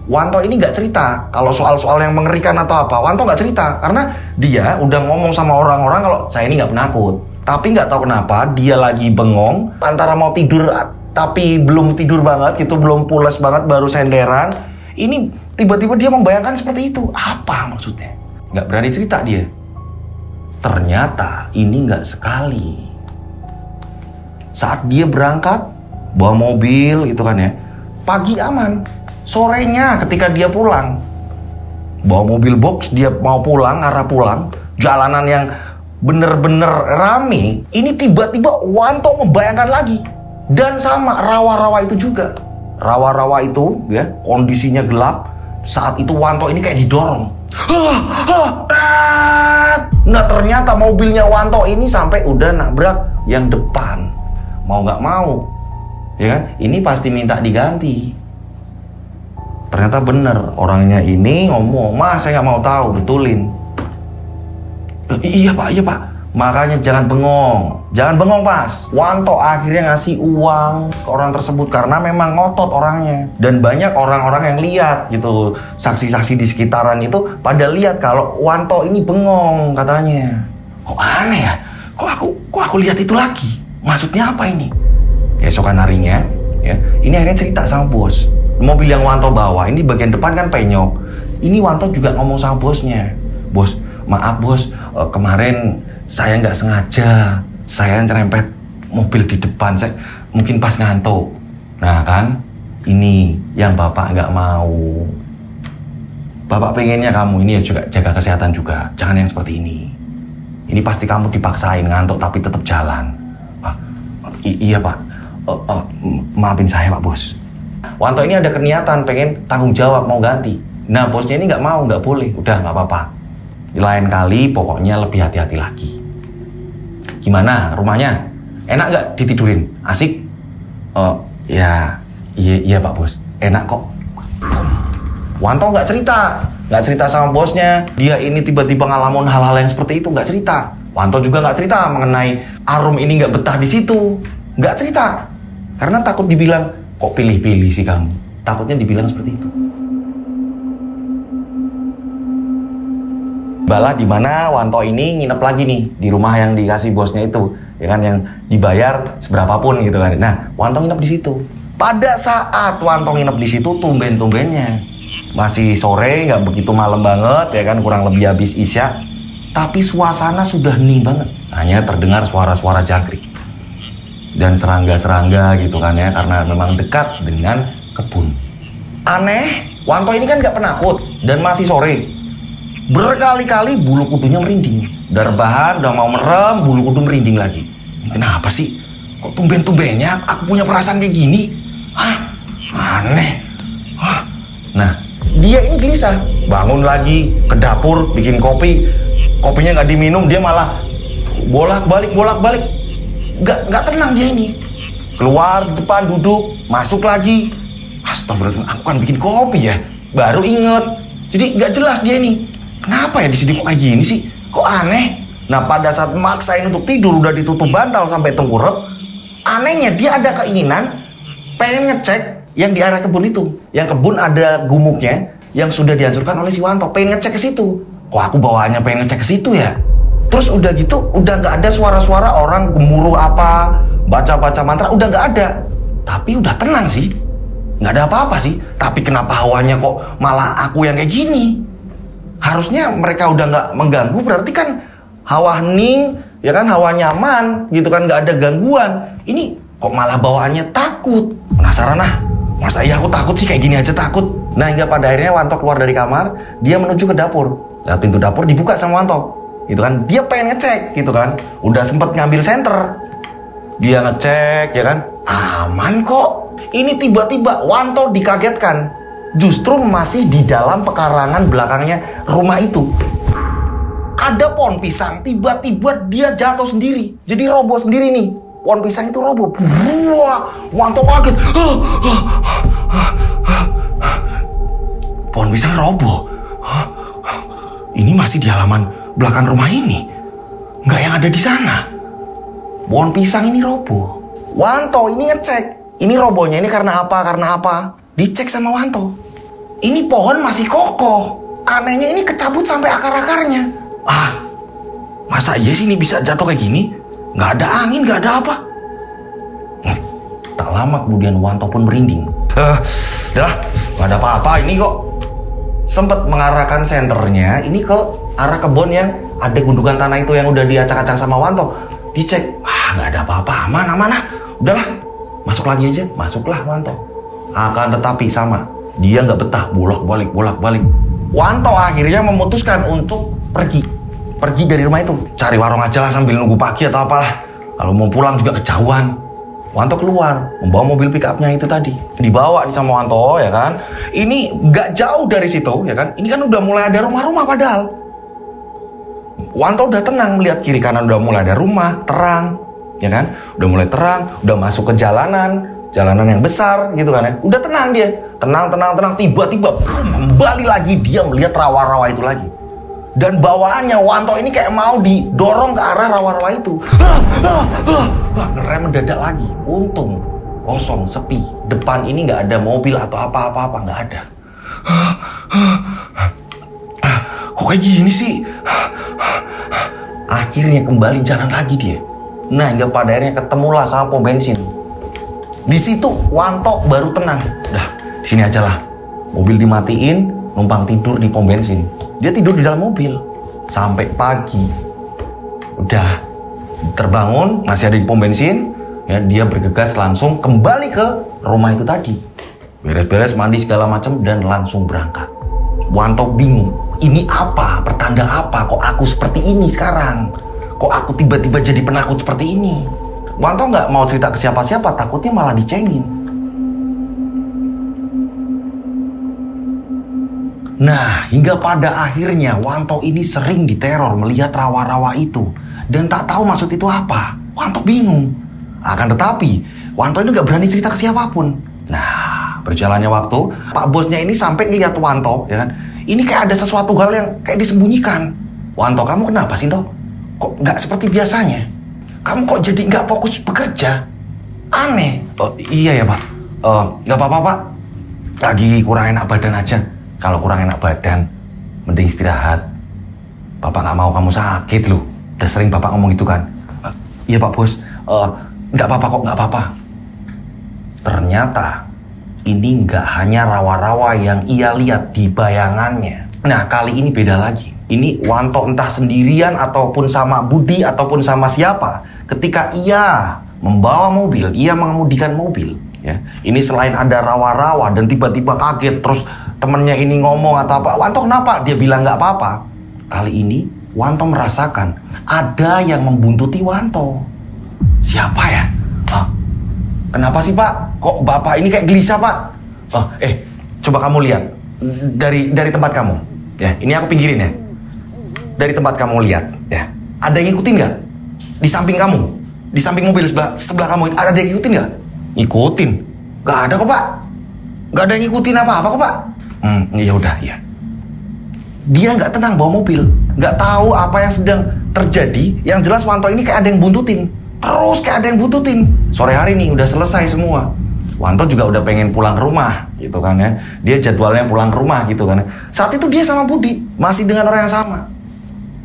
Wanto ini nggak cerita kalau soal-soal yang mengerikan atau apa. Wanto nggak cerita karena dia udah ngomong sama orang-orang kalau saya ini nggak penakut. Tapi nggak tahu kenapa dia lagi bengong antara mau tidur tapi belum tidur banget gitu, belum pulas banget, baru senderan. Ini tiba-tiba dia membayangkan seperti itu. Apa maksudnya? Nggak berani cerita dia. Ternyata ini nggak sekali. Saat dia berangkat bawa mobil gitu kan ya, pagi aman, sorenya ketika dia pulang bawa mobil box, dia mau pulang, arah pulang, jalanan yang bener-bener rame. Ini tiba-tiba Wanto membayangkan lagi. Dan sama rawa-rawa itu juga. Rawa-rawa itu ya, kondisinya gelap. Saat itu Wanto ini kayak didorong. Nah ternyata mobilnya Wanto ini sampai udah nabrak yang depan. Mau nggak mau ya kan, ini pasti minta diganti. Ternyata bener orangnya ini ngomong, Mas saya nggak mau tahu, betulin. Iya Pak. Makanya jangan bengong Pas. Wanto akhirnya ngasih uang ke orang tersebut karena memang ngotot orangnya. Dan banyak orang-orang yang lihat gitu, saksi-saksi di sekitaran itu pada lihat kalau Wanto ini bengong katanya. Kok aneh ya? Kok aku lihat itu lagi? Maksudnya apa ini? Keesokan harinya ya, ini akhirnya cerita sama bos. Mobil yang Wanto bawa ini bagian depan kan penyok. Ini Wanto juga ngomong sama bosnya. Bos, maaf bos, kemarin saya nggak sengaja, saya nyerempet mobil di depan, saya mungkin pas ngantuk. Nah kan, Ini yang Bapak nggak mau. Bapak pengennya kamu ini juga jaga kesehatan juga. Jangan yang seperti ini. Ini pasti kamu dipaksain ngantuk tapi tetap jalan. Iya Pak. Maafin saya Pak Bos. Wanto ini ada niatan pengen tanggung jawab mau ganti. Nah bosnya ini nggak mau, nggak boleh. Udah nggak apa-apa. Lain kali pokoknya lebih hati-hati lagi. Gimana rumahnya? Enak nggak ditidurin? Asik? Iya Pak Bos. Enak kok. Wanto nggak cerita sama bosnya. Dia ini tiba-tiba ngalamin hal-hal yang seperti itu, nggak cerita. Wanto juga nggak cerita mengenai Arum ini nggak betah di situ, nggak cerita. Karena takut dibilang kok pilih-pilih sih kamu. Takutnya dibilang seperti itu. Bala di mana Wanto ini nginep lagi nih di rumah yang dikasih bosnya itu, ya kan, yang dibayar seberapapun gitu kan. Nah, Wanto nginep di situ. Pada saat Wanto nginep di situ, tumben-tumbennya masih sore, nggak begitu malam banget, ya kan, kurang lebih habis isya. Tapi suasana sudah hening banget. Hanya terdengar suara-suara jangkrik dan serangga-serangga gitu kan ya, karena memang dekat dengan kebun. Aneh, Wanto ini kan nggak penakut dan masih sore. Berkali-kali bulu kudunya merinding. Darbahan udah mau merem, bulu kudu merinding lagi. Kenapa sih? Kok tumben-tumbennya aku punya perasaan kayak gini? Hah? Aneh. Hah? Nah, dia ini gelisah. Bangun lagi, ke dapur, bikin kopi. Kopinya nggak diminum, dia malah bolak-balik. Nggak tenang dia ini. Keluar depan, duduk, masuk lagi. Astagfirullahaladzim, aku kan bikin kopi ya. Baru inget. Jadi nggak jelas dia ini. Kenapa ya di sini kok kayak gini sih? Kok aneh? Nah, pada saat maksain untuk tidur udah ditutup bantal sampai tengkurap. Anehnya dia ada keinginan pengen ngecek yang di arah kebun itu. Yang kebun ada gumuknya yang sudah dihancurkan oleh si Wanto. Pengen ngecek ke situ. Kok aku bawaannya pengen ngecek ke situ ya? Terus udah gitu, udah nggak ada suara-suara orang gemuruh apa, baca-baca mantra, udah nggak ada. Tapi udah tenang sih. Nggak ada apa-apa sih. Tapi kenapa hawanya kok malah aku yang kayak gini? Harusnya mereka udah nggak mengganggu, berarti kan hawa hening, ya kan, hawa nyaman, gitu kan, nggak ada gangguan. Ini kok malah bawaannya takut. Penasaran ah, masa iya aku takut sih, kayak gini aja takut. Nah, hingga pada akhirnya Wanto keluar dari kamar, dia menuju ke dapur. Nah, pintu dapur dibuka sama Wanto, gitu kan. Dia pengen ngecek, gitu kan. Udah sempet ngambil senter. Dia ngecek, ya kan, aman kok. Ini tiba-tiba Wanto dikagetkan. Justru masih di dalam pekarangan belakangnya rumah itu. Ada pohon pisang, tiba-tiba dia jatuh sendiri. Jadi roboh sendiri nih. Pohon pisang itu roboh. Wah, Wanto kaget. Pohon pisang roboh. Ini masih di halaman belakang rumah ini. Nggak yang ada di sana. Pohon pisang ini roboh. Wanto ini ngecek. Ini robohnya ini karena apa? Dicek sama Wanto. Ini pohon masih kokoh. Anehnya ini kecabut sampai akar-akarnya. Masa iya sih ini bisa jatuh kayak gini? Nggak ada angin, nggak ada apa. Tak lama kemudian Wanto pun merinding. Dah, nggak ada apa-apa ini kok. Sempet mengarahkan senternya ini ke arah kebun yang ada gundukan tanah itu yang udah diacak-acak sama Wanto. Dicek, nggak ada apa-apa, aman. Udahlah, masuk lagi aja. Masuklah Wanto. Akan tetapi sama, dia nggak betah, bolak-balik. Wanto akhirnya memutuskan untuk pergi dari rumah itu. Cari warung aja lah sambil nunggu pagi atau apalah. Kalau mau pulang juga kejauhan. Wanto keluar, membawa mobil pick up-nya itu tadi. Dibawa nih sama Wanto, ya kan. Ini nggak jauh dari situ, ya kan. Ini kan udah mulai ada rumah-rumah padahal. Wanto udah tenang melihat kiri kanan udah mulai ada rumah, terang, ya kan. Udah mulai terang, udah masuk ke jalanan yang besar gitu kan ya. Udah tenang dia. Tenang. Tiba-tiba kembali lagi dia melihat rawa-rawa itu lagi. Dan bawaannya Wanto ini kayak mau didorong ke arah rawa-rawa itu. Ngerem mendadak lagi. Untung kosong, sepi. Depan ini nggak ada mobil atau apa-apa, nggak ada. Kok kayak gini sih? Akhirnya kembali jalan lagi dia. Nah, hingga pada akhirnya ketemulah sama pom bensin. Di situ Wanto baru tenang. Dah, di sini aja lah. Mobil dimatiin, numpang tidur di pom bensin. Dia tidur di dalam mobil sampai pagi. Udah terbangun, masih ada di pom bensin. Ya, dia bergegas langsung kembali ke rumah itu tadi. Beres-beres mandi segala macam dan langsung berangkat. Wanto bingung. Ini apa? Pertanda apa? Kok aku seperti ini sekarang? Kok aku tiba-tiba jadi penakut seperti ini? Wanto nggak mau cerita ke siapa-siapa, takutnya malah dicengin. Nah, hingga pada akhirnya Wanto ini sering diteror melihat rawa-rawa itu. Dan tak tahu maksud itu apa. Wanto bingung. Akan tetapi, Wanto ini nggak berani cerita ke siapapun. Nah, berjalannya waktu, Pak bosnya ini sampai ngeliat Wanto, ya kan? Ini kayak ada sesuatu hal yang kayak disembunyikan. Wanto, kamu kenapa sih, Toh? Kok nggak seperti biasanya? Kamu kok jadi nggak fokus bekerja? Aneh. Oh, iya ya, Pak. Nggak apa-apa, Pak. Lagi kurang enak badan aja. Kalau kurang enak badan, mending istirahat. Bapak nggak mau kamu sakit loh. Udah sering Bapak ngomong gitu kan. Iya Pak Bos. Nggak apa-apa kok, nggak apa-apa. Ternyata ini nggak hanya rawa-rawa yang ia lihat di bayangannya. Nah, kali ini beda lagi. Ini Wanto entah sendirian ataupun sama Budi ataupun sama siapa. Ketika ia membawa mobil, ia mengemudikan mobil. Ya, ini selain ada rawa-rawa dan tiba-tiba kaget, terus temennya ini ngomong atau apa, Wanto kenapa? Dia bilang nggak apa-apa. Kali ini Wanto merasakan ada yang membuntuti Wanto. Siapa ya? Kenapa sih Pak? Kok Bapak ini kayak gelisah Pak? Coba kamu lihat dari tempat kamu. Ya, ini aku pinggirin ya. Dari tempat kamu lihat, ya. Ada yang ngikutin nggak? Di samping kamu, di samping mobil sebelah kamu, ada yang ngikutin nggak? Ngikutin? Nggak ada kok Pak. Nggak ada yang ngikutin apa-apa kok Pak. Ya udah ya. Dia nggak tenang bawa mobil, nggak tahu apa yang sedang terjadi. Yang jelas Wanto ini kayak ada yang buntutin. Terus kayak ada yang buntutin. Sore hari nih udah selesai semua. Wanto juga udah pengen pulang ke rumah gitu kan ya. Dia jadwalnya pulang ke rumah gitu kan. Saat itu dia sama Budi masih dengan orang yang sama.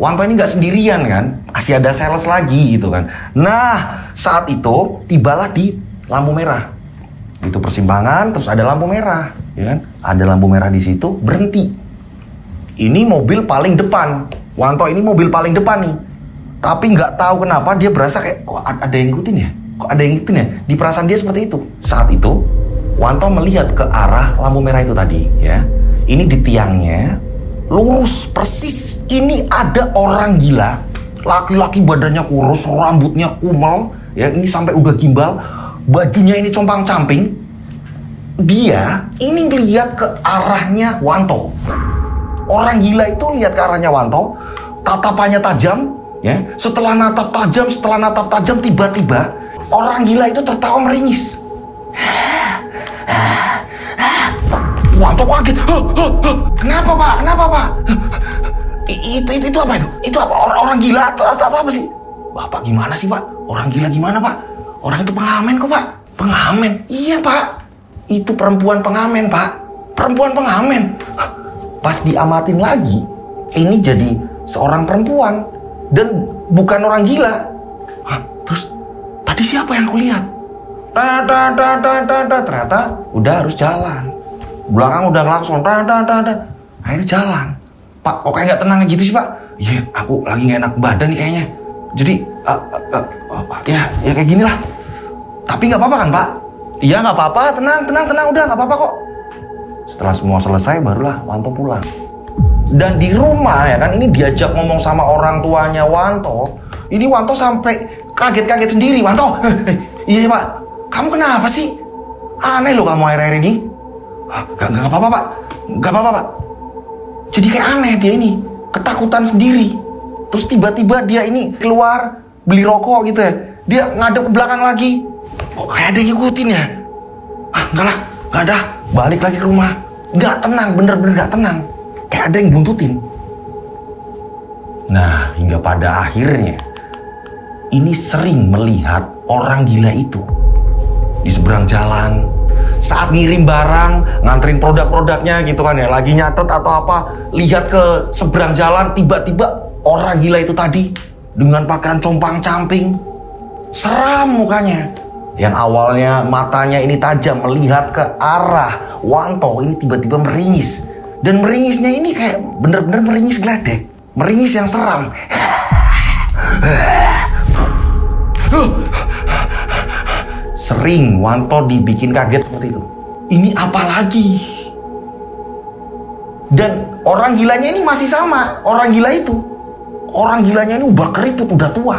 Wanto ini nggak sendirian kan, masih ada sales lagi gitu kan. Nah, saat itu tibalah di lampu merah. Itu persimpangan, terus ada lampu merah, ya kan? Ada lampu merah di situ, berhenti. Ini mobil paling depan. Wanto ini mobil paling depan nih. Tapi nggak tahu kenapa dia berasa kayak kok ada yang ngikutin ya? Kok ada yang ngikutin ya? Di perasaan dia seperti itu. Saat itu, Wanto melihat ke arah lampu merah itu tadi, ya. Ini di tiangnya lurus persis. Ini ada orang gila, laki-laki badannya kurus, rambutnya kumel, ya ini sampai udah gimbal, bajunya ini compang-camping. Dia ini lihat ke arahnya Wanto. Orang gila itu lihat ke arahnya Wanto, tatapannya tajam, ya. Setelah natap tajam, tiba-tiba orang gila itu tertawa meringis. Wanto kaget. Kenapa Pak? Kenapa Pak? Itu apa itu? Itu apa? Orang gila atau apa sih? Bapak gimana sih Pak? Orang gila gimana Pak? Orang itu pengamen kok Pak. Pengamen? Iya Pak. Itu perempuan pengamen Pak. Perempuan pengamen. Pas diamatin lagi, ini jadi seorang perempuan dan bukan orang gila. Terus tadi siapa yang aku lihat? Ternyata udah harus jalan. Belakang udah langsung. Akhirnya jalan. Pak, kok kayak nggak tenang gitu sih Pak? Iya, aku lagi nggak enak badan nih kayaknya. Jadi ya kayak gini lah. Tapi nggak apa-apa kan Pak? Iya nggak apa-apa, tenang, udah nggak apa-apa kok. Setelah semua selesai barulah Wanto pulang. Dan di rumah ya kan ini diajak ngomong sama orang tuanya Wanto. Ini Wanto sampai kaget-kaget sendiri. Wanto, iya Pak, kamu kenapa sih? Aneh loh kamu akhir-akhir ini. Gak apa-apa Pak, gak apa-apa Pak. Jadi kayak aneh dia ini, ketakutan sendiri. Terus tiba-tiba dia ini keluar beli rokok gitu ya. Dia ngadep ke belakang lagi. Kok kayak ada yang ngikutin ya? Enggak lah, gak ada. Balik lagi ke rumah. Gak tenang, bener-bener gak tenang. Kayak ada yang buntutin. Nah, hingga pada akhirnya ini sering melihat orang gila itu di seberang jalan saat ngirim barang, nganterin produk-produknya gitu kan ya, lagi nyatet atau apa, lihat ke seberang jalan, tiba-tiba orang gila itu tadi dengan pakaian compang-camping, seram mukanya. Yang awalnya matanya ini tajam melihat ke arah Wanto, ini tiba-tiba meringis. Dan meringisnya ini kayak bener-bener meringis geledek, meringis yang seram. Sering Wanto dibikin kaget seperti itu. ini apa lagi? Dan orang gilanya ini masih sama. Orang gila itu, orang gilanya ini udah keriput, udah tua.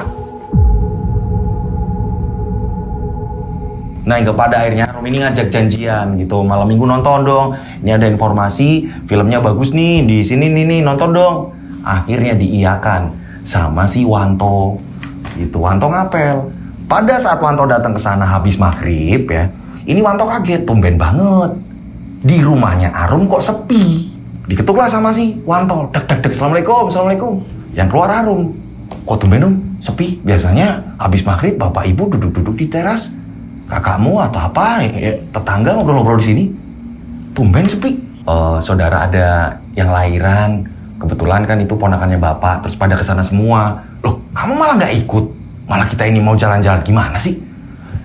Nah, kepada akhirnya Arum ini ngajak janjian gitu, malam minggu nonton dong. Ini ada informasi filmnya bagus nih di sini nih nonton dong. Akhirnya diiyakan sama si Wanto. Itu Wanto ngapel. Pada saat Wanto datang ke sana habis maghrib ya, ini Wanto kaget, tumben banget. Di rumahnya Arum kok sepi. Diketuklah sama si Wanto. Dek, assalamualaikum, assalamualaikum. Yang keluar Arum. Kok tumben dong, sepi? Biasanya habis maghrib bapak ibu duduk-duduk di teras. Kakakmu atau apa, tetangga ngobrol-ngobrol di sini. Tumben sepi. Saudara ada yang lahiran. Kebetulan kan itu ponakannya bapak. Terus pada kesana semua. Loh, kamu malah nggak ikut? Malah kita ini mau jalan-jalan, gimana sih?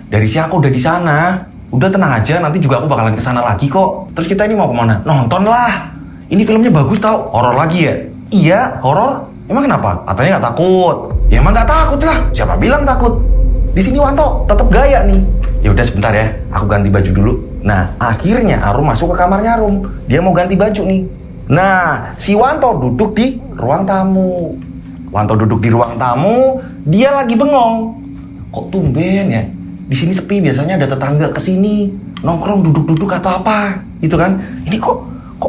Dari siang aku udah di sana. Udah tenang aja, nanti juga aku bakalan kesana lagi kok. Terus kita ini mau kemana? Nonton lah. Ini filmnya bagus tau. Horor lagi ya? Iya, horor. Emang kenapa? Katanya nggak takut. Ya emang nggak takut lah. Siapa bilang takut? Di sini Wanto tetap gaya nih. Ya udah sebentar ya, aku ganti baju dulu. Nah, akhirnya Arum masuk ke kamarnya Arum. Dia mau ganti baju nih. Nah, si Wanto duduk di ruang tamu. Wanto duduk di ruang tamu, dia lagi bengong. Kok tumben ya? Di sini sepi, biasanya ada tetangga kesini nongkrong duduk-duduk atau apa, gitu kan? Ini kok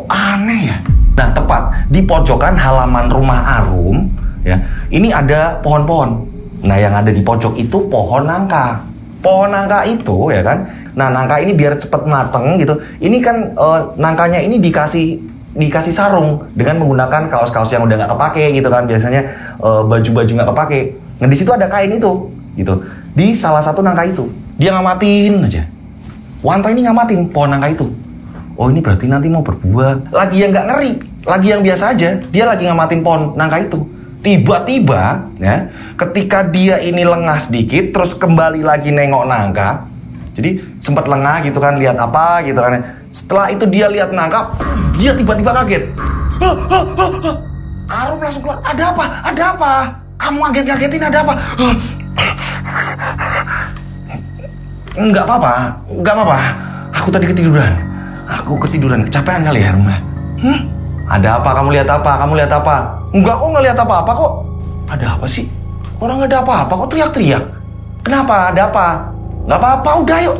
aneh ya? Nah, tepat di pojokan halaman rumah Arum, ya, ini ada pohon-pohon. Nah, yang ada di pojok itu pohon nangka. Pohon nangka itu ya kan. Nah, nangka ini biar cepet mateng gitu. Ini kan nangkanya ini dikasih sarung dengan menggunakan kaos-kaos yang udah nggak kepake gitu kan. Biasanya baju-baju nggak kepake. Nah, di situ ada kain itu gitu. Di salah satu nangka itu. Dia ngamatin aja. Wanto ini ngamatin pohon nangka itu. Oh, ini berarti nanti mau berbuah. Lagi yang nggak ngeri, lagi yang biasa aja. Dia lagi ngamatin pohon nangka itu. Tiba-tiba ya, ketika dia ini lengah sedikit terus kembali lagi nengok nangka. Jadi sempat lengah gitu kan, lihat apa gitu kan. Setelah itu dia lihat nangka, dia tiba-tiba kaget. Arum langsung keluar, ada apa? Ada apa? Kamu ngaget-ngagetin, ada apa? Enggak apa-apa. Aku tadi ketiduran. Kecapean kali ya rumah. Ada apa? Kamu lihat apa? Enggak, kok nggak lihat apa-apa kok. Ada apa sih? Orang nggak ada apa-apa kok teriak-teriak. Kenapa? Ada apa? Nggak apa-apa, udah ayo,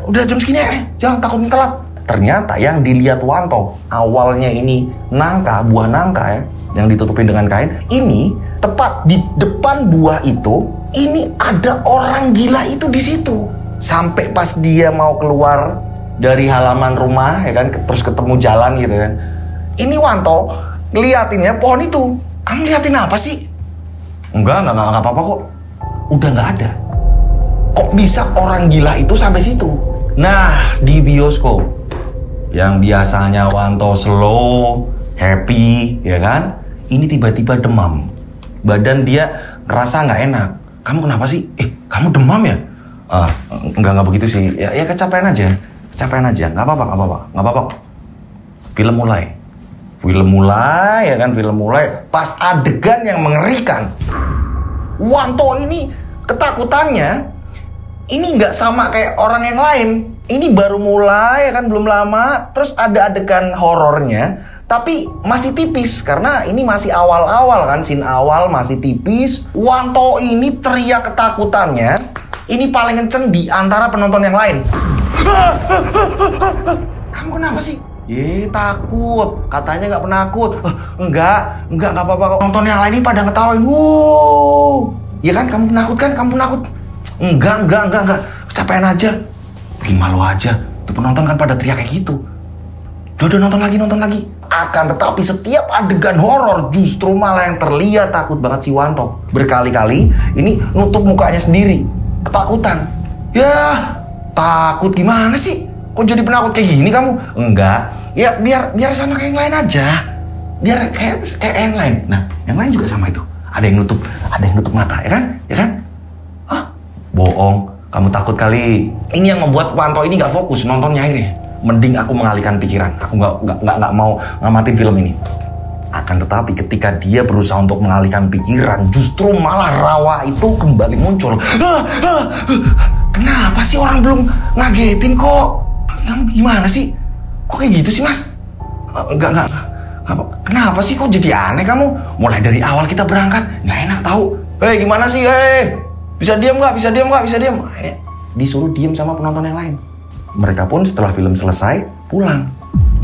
udah jam segini jangan takut telat. Ternyata yang dilihat Wanto awalnya ini nangka, buah nangka ya, yang ditutupin dengan kain. Ini tepat di depan buah itu, ini ada orang gila itu di situ. Sampai pas dia mau keluar dari halaman rumah ya kan, terus ketemu jalan gitu kan. Ini Wanto ngeliatinnya pohon itu. Kamu liatin apa sih? Enggak apa-apa kok. Udah nggak ada. Kok bisa orang gila itu sampai situ? Nah, di bioskop yang biasanya Wanto slow, happy, ya kan? Ini tiba-tiba demam. Badan dia ngerasa nggak enak. Kamu kenapa sih? Kamu demam ya? Enggak begitu sih. Ya kecapean aja. Nggak apa-apa. Film mulai, ya kan? Pas adegan yang mengerikan. Wanto ini ketakutannya, ini nggak sama kayak orang yang lain. Ini baru mulai, ya kan? Belum lama. Terus ada adegan horornya, tapi masih tipis. Karena ini masih awal-awal kan, scene awal masih tipis. Wanto ini teriak ketakutannya, ini paling kenceng di antara penonton yang lain. Kamu kenapa sih? Takut. Katanya nggak penakut. Enggak apa-apa. Nonton yang lain ini pada ngetawain. Wow. Ya kan, kamu penakut. Enggak. Kecapean aja. Bikin malu aja. Tuh penonton kan pada teriak kayak gitu. Udah nonton lagi. Akan tetapi setiap adegan horor justru malah yang terlihat takut banget si Wanto. Berkali-kali ini nutup mukanya sendiri. Ketakutan. Ya, takut gimana sih? Kok jadi penakut kayak gini kamu? Enggak. Ya biar sama kayak yang lain aja. Biar kayak yang lain. Nah, yang lain juga sama itu. Ada yang nutup mata, ya kan? Bohong. Kamu takut kali. Ini yang membuat Wanto ini nggak fokus nontonnya akhirnya. Mending aku mengalihkan pikiran. Aku nggak mau ngamatin film ini. Akan tetapi ketika dia berusaha untuk mengalihkan pikiran, justru malah rawa itu kembali muncul. Kenapa sih orang belum ngagetin kok? Kamu gimana sih? Kok kayak gitu sih, Mas? Enggak. Kenapa sih kok jadi aneh kamu? Mulai dari awal kita berangkat, nggak enak tahu. Hei, gimana sih? Hei, bisa diam nggak? Bisa diam. Disuruh diam sama penonton yang lain. Mereka pun setelah film selesai, pulang.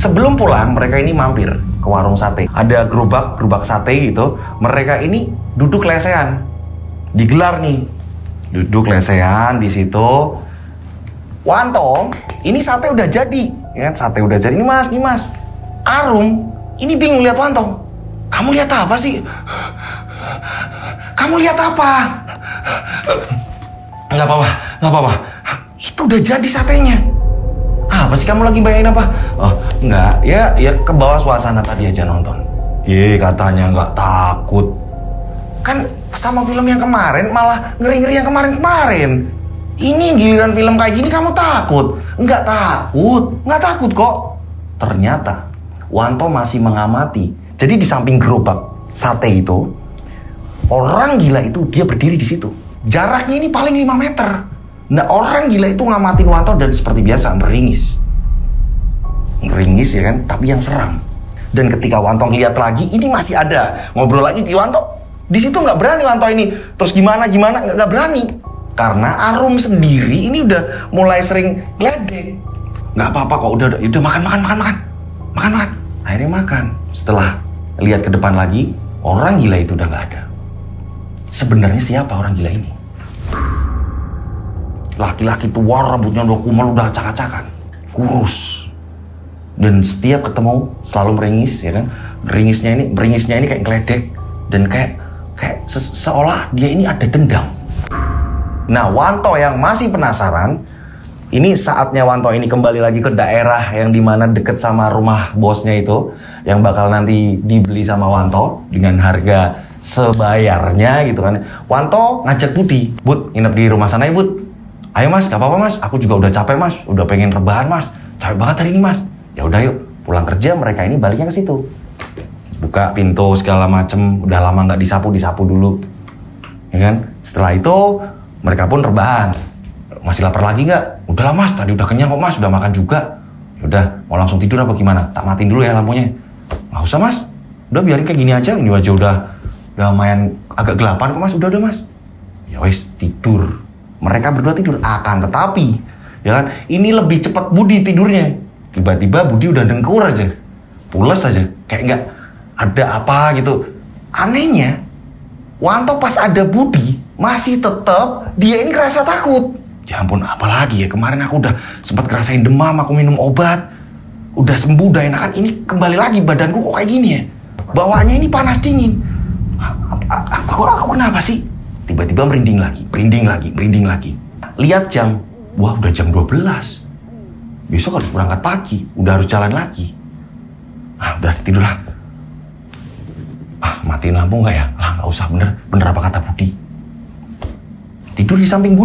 Sebelum pulang, mereka ini mampir ke warung sate. Ada gerobak sate gitu. Mereka ini duduk lesehan. Digelar nih. Duduk lesehan di situ. Wanto, ini sate udah jadi. Ya, sate udah jadi. Ini mas. Arum, ini bingung lihat Wanto. Kamu lihat apa sih? Kamu lihat apa? Nggak apa-apa. Itu udah jadi satenya. Apa sih kamu lagi bayangin apa? Oh, enggak. Ya ke bawah suasana tadi aja nonton. Katanya nggak takut. Kan sama film yang kemarin malah ngeri-ngeri yang kemarin. Ini giliran film kayak gini kamu takut? Nggak takut kok. Ternyata Wanto masih mengamati. Jadi di samping gerobak sate itu, orang gila itu dia berdiri di situ. Jaraknya ini paling 5 meter. Nah, orang gila itu ngamatin Wanto dan seperti biasa meringis ya kan, tapi yang seram. Dan ketika Wanto ngeliat lagi, ini masih ada ngobrol lagi di Wanto. Di situ nggak berani Wanto ini. Terus gimana nggak berani. Karena Arum sendiri ini udah mulai sering gledek. Nggak apa-apa kok, udah makan. Akhirnya makan. Setelah lihat ke depan lagi, orang gila itu udah nggak ada. Sebenarnya siapa orang gila ini? Laki-laki tua, rambutnya udah kumal, udah acak-acakan, kurus. Dan setiap ketemu selalu meringis, ya kan? Beringisnya ini kayak ngeledek dan kayak seolah dia ini ada dendam. Nah, Wanto yang masih penasaran, ini saatnya Wanto ini kembali lagi ke daerah yang dimana deket sama rumah bosnya itu, yang bakal nanti dibeli sama Wanto dengan harga sebayarnya gitu kan. Wanto ngajak Budi, Bud, nginep di rumah sana ya Bud. Ayo mas, gak apa-apa mas, aku juga udah capek mas, udah pengen rebahan mas, capek banget hari ini mas. Ya udah yuk, pulang kerja mereka ini baliknya ke situ. Buka pintu segala macem, udah lama nggak disapu dulu, ya kan? Setelah itu mereka pun rebahan. Masih lapar lagi nggak? Udahlah mas, tadi udah kenyang kok mas, udah makan juga. Ya udah, mau langsung tidur apa gimana? Tak matiin dulu ya lampunya. Nggak usah mas, udah biarin kayak gini aja udah lumayan agak gelapan kok mas, udah mas. Ya wes, tidur. Mereka berdua tidur, akan tetapi ya kan, ini lebih cepat Budi tidurnya. Tiba-tiba Budi udah dengkur aja, pules aja, kayak nggak ada apa gitu. Anehnya, Wanto pas ada Budi masih tetap dia ini ngerasa takut. Ya ampun, apalagi ya, kemarin aku udah sempat ngerasain demam, aku minum obat, udah sembuh, udah enakan. Ini kembali lagi badanku kok kayak gini ya, bawaannya ini panas dingin. Aku kenapa sih? Tiba-tiba merinding lagi. Lihat jam, wah udah jam 12. Besok harus berangkat pagi, udah harus jalan lagi. Udah tidur lah. Matiin lampu nggak ya? Nggak usah, bener apa kata Budi. Tidur di samping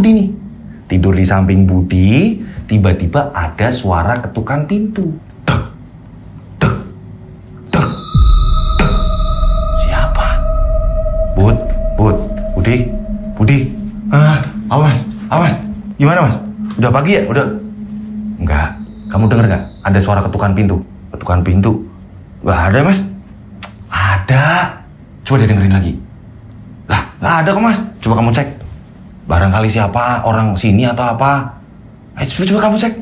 Budi, tiba-tiba ada suara ketukan pintu. Dek. Siapa? Budi. Awas. Gimana mas? Udah pagi ya? Udah? Enggak. Kamu denger nggak? Ada suara ketukan pintu. Nggak ada mas? Ada. Coba dia dengerin lagi. Lah, nggak ada kok mas. Coba kamu cek. Barangkali siapa? Orang sini atau apa? Coba kamu cek.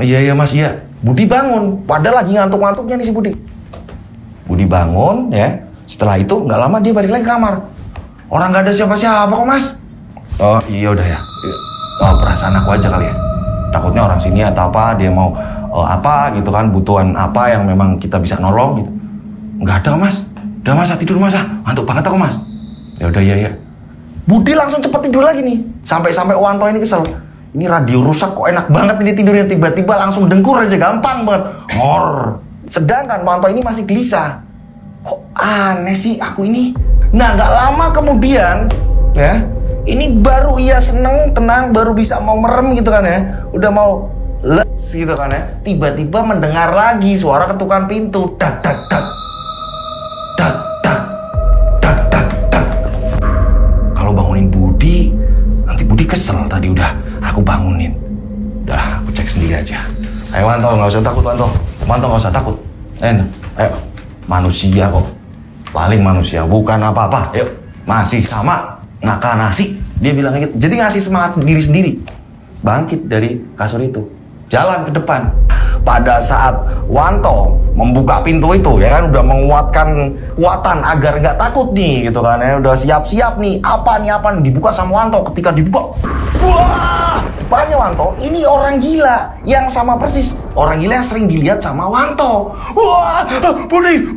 Iya mas, iya. Budi bangun. Padahal lagi ngantuk-ngantuknya nih si Budi. Budi bangun ya. Setelah itu nggak lama dia balik lagi ke kamar. Orang nggak ada siapa-siapa kok mas. Oh iya udah ya. Perasaan aku aja kali ya. Takutnya orang sini atau apa, dia mau apa gitu kan, butuhan apa yang memang kita bisa nolong gitu. Nggak ada mas. Udah mas, tidur mas. Ngantuk banget aku mas. Ya udah iya. Budi langsung cepet tidur lagi nih. Sampai Wanto ini kesel. Ini radio rusak kok enak banget ini tidurnya, tiba-tiba langsung dengkur aja, gampang banget. Sedangkan Wanto ini masih gelisah. Kok aneh sih aku ini. Nah, nggak lama kemudian ya, ini baru ia seneng, tenang, baru bisa mau merem gitu kan ya, udah mau les gitu kan ya, tiba-tiba mendengar lagi suara ketukan pintu. Dak. Kalau bangunin Budi, nanti Budi kesel, tadi udah aku bangunin. Udah, aku cek sendiri aja. Ayo Wanto, nggak usah takut Wanto. Wanto nggak usah takut. Ayo, manusia kok. Paling manusia, bukan apa-apa. Ayo, masih sama ngaka nasi. Dia bilang gitu. Jadi ngasih semangat sendiri-sendiri. Bangkit dari kasur itu. Jalan ke depan. Pada saat Wanto membuka pintu itu, ya kan, udah menguatkan kuatan agar nggak takut nih, gitu kan, ya udah siap-siap nih, apa nih dibuka sama Wanto. Ketika dibuka, wah, depannya Wanto ini orang gila yang sama persis orang gila yang sering dilihat sama Wanto. Wah, Budi,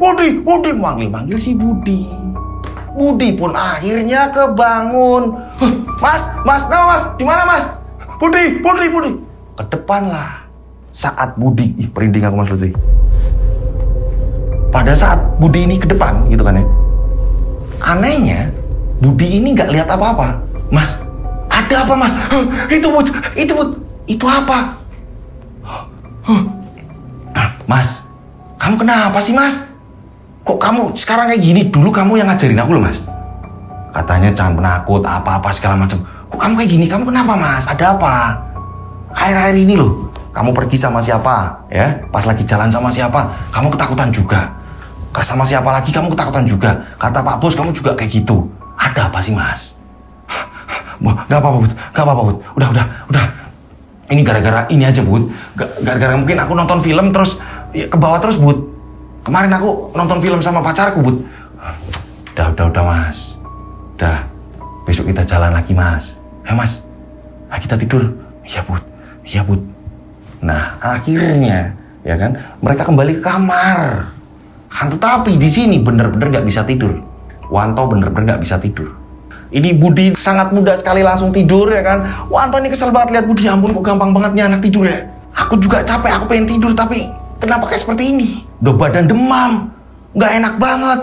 manggil si Budi. Budi pun akhirnya kebangun. Mas, nama Mas, di mana Mas? Budi. Ke depan lah. Saat Budi, perinding aku Mas Lutfi. Pada saat Budi ini ke depan, gitu kan ya. Anehnya, Budi ini nggak lihat apa-apa. Mas, ada apa Mas? Itu apa? Mas, kamu kenapa sih Mas? Kok kamu sekarang kayak gini? Dulu kamu yang ngajarin aku loh Mas. Katanya jangan penakut, apa-apa segala macam. Kok kamu kayak gini? Kamu kenapa Mas? Ada apa? Akhir-akhir ini loh, kamu pergi sama siapa, ya? Pas lagi jalan sama siapa, kamu ketakutan juga. Sama siapa lagi, kamu ketakutan juga. Kata Pak Bos, kamu juga kayak gitu. Ada apa sih, Mas? Gak apa-apa, Bud. Udah. Ini gara-gara ini aja, Bud. Gara-gara mungkin aku nonton film terus ya, ke bawah terus, Bud. Kemarin aku nonton film sama pacarku, Bud. Udah, Mas. Udah. Besok kita jalan lagi, Mas. Mas. Ayo kita tidur. Iya, Bud. Nah, akhirnya, ya kan, mereka kembali ke kamar. Kan tetapi di sini bener-bener nggak bisa tidur. Wanto bener-bener nggak bisa tidur. Ini Budi sangat mudah sekali langsung tidur, ya kan. Wanto ini kesel banget lihat Budi. Ampun, kok gampang banget nih anak tidur ya. Aku juga capek, aku pengen tidur tapi kenapa kayak seperti ini? Udah badan demam, nggak enak banget.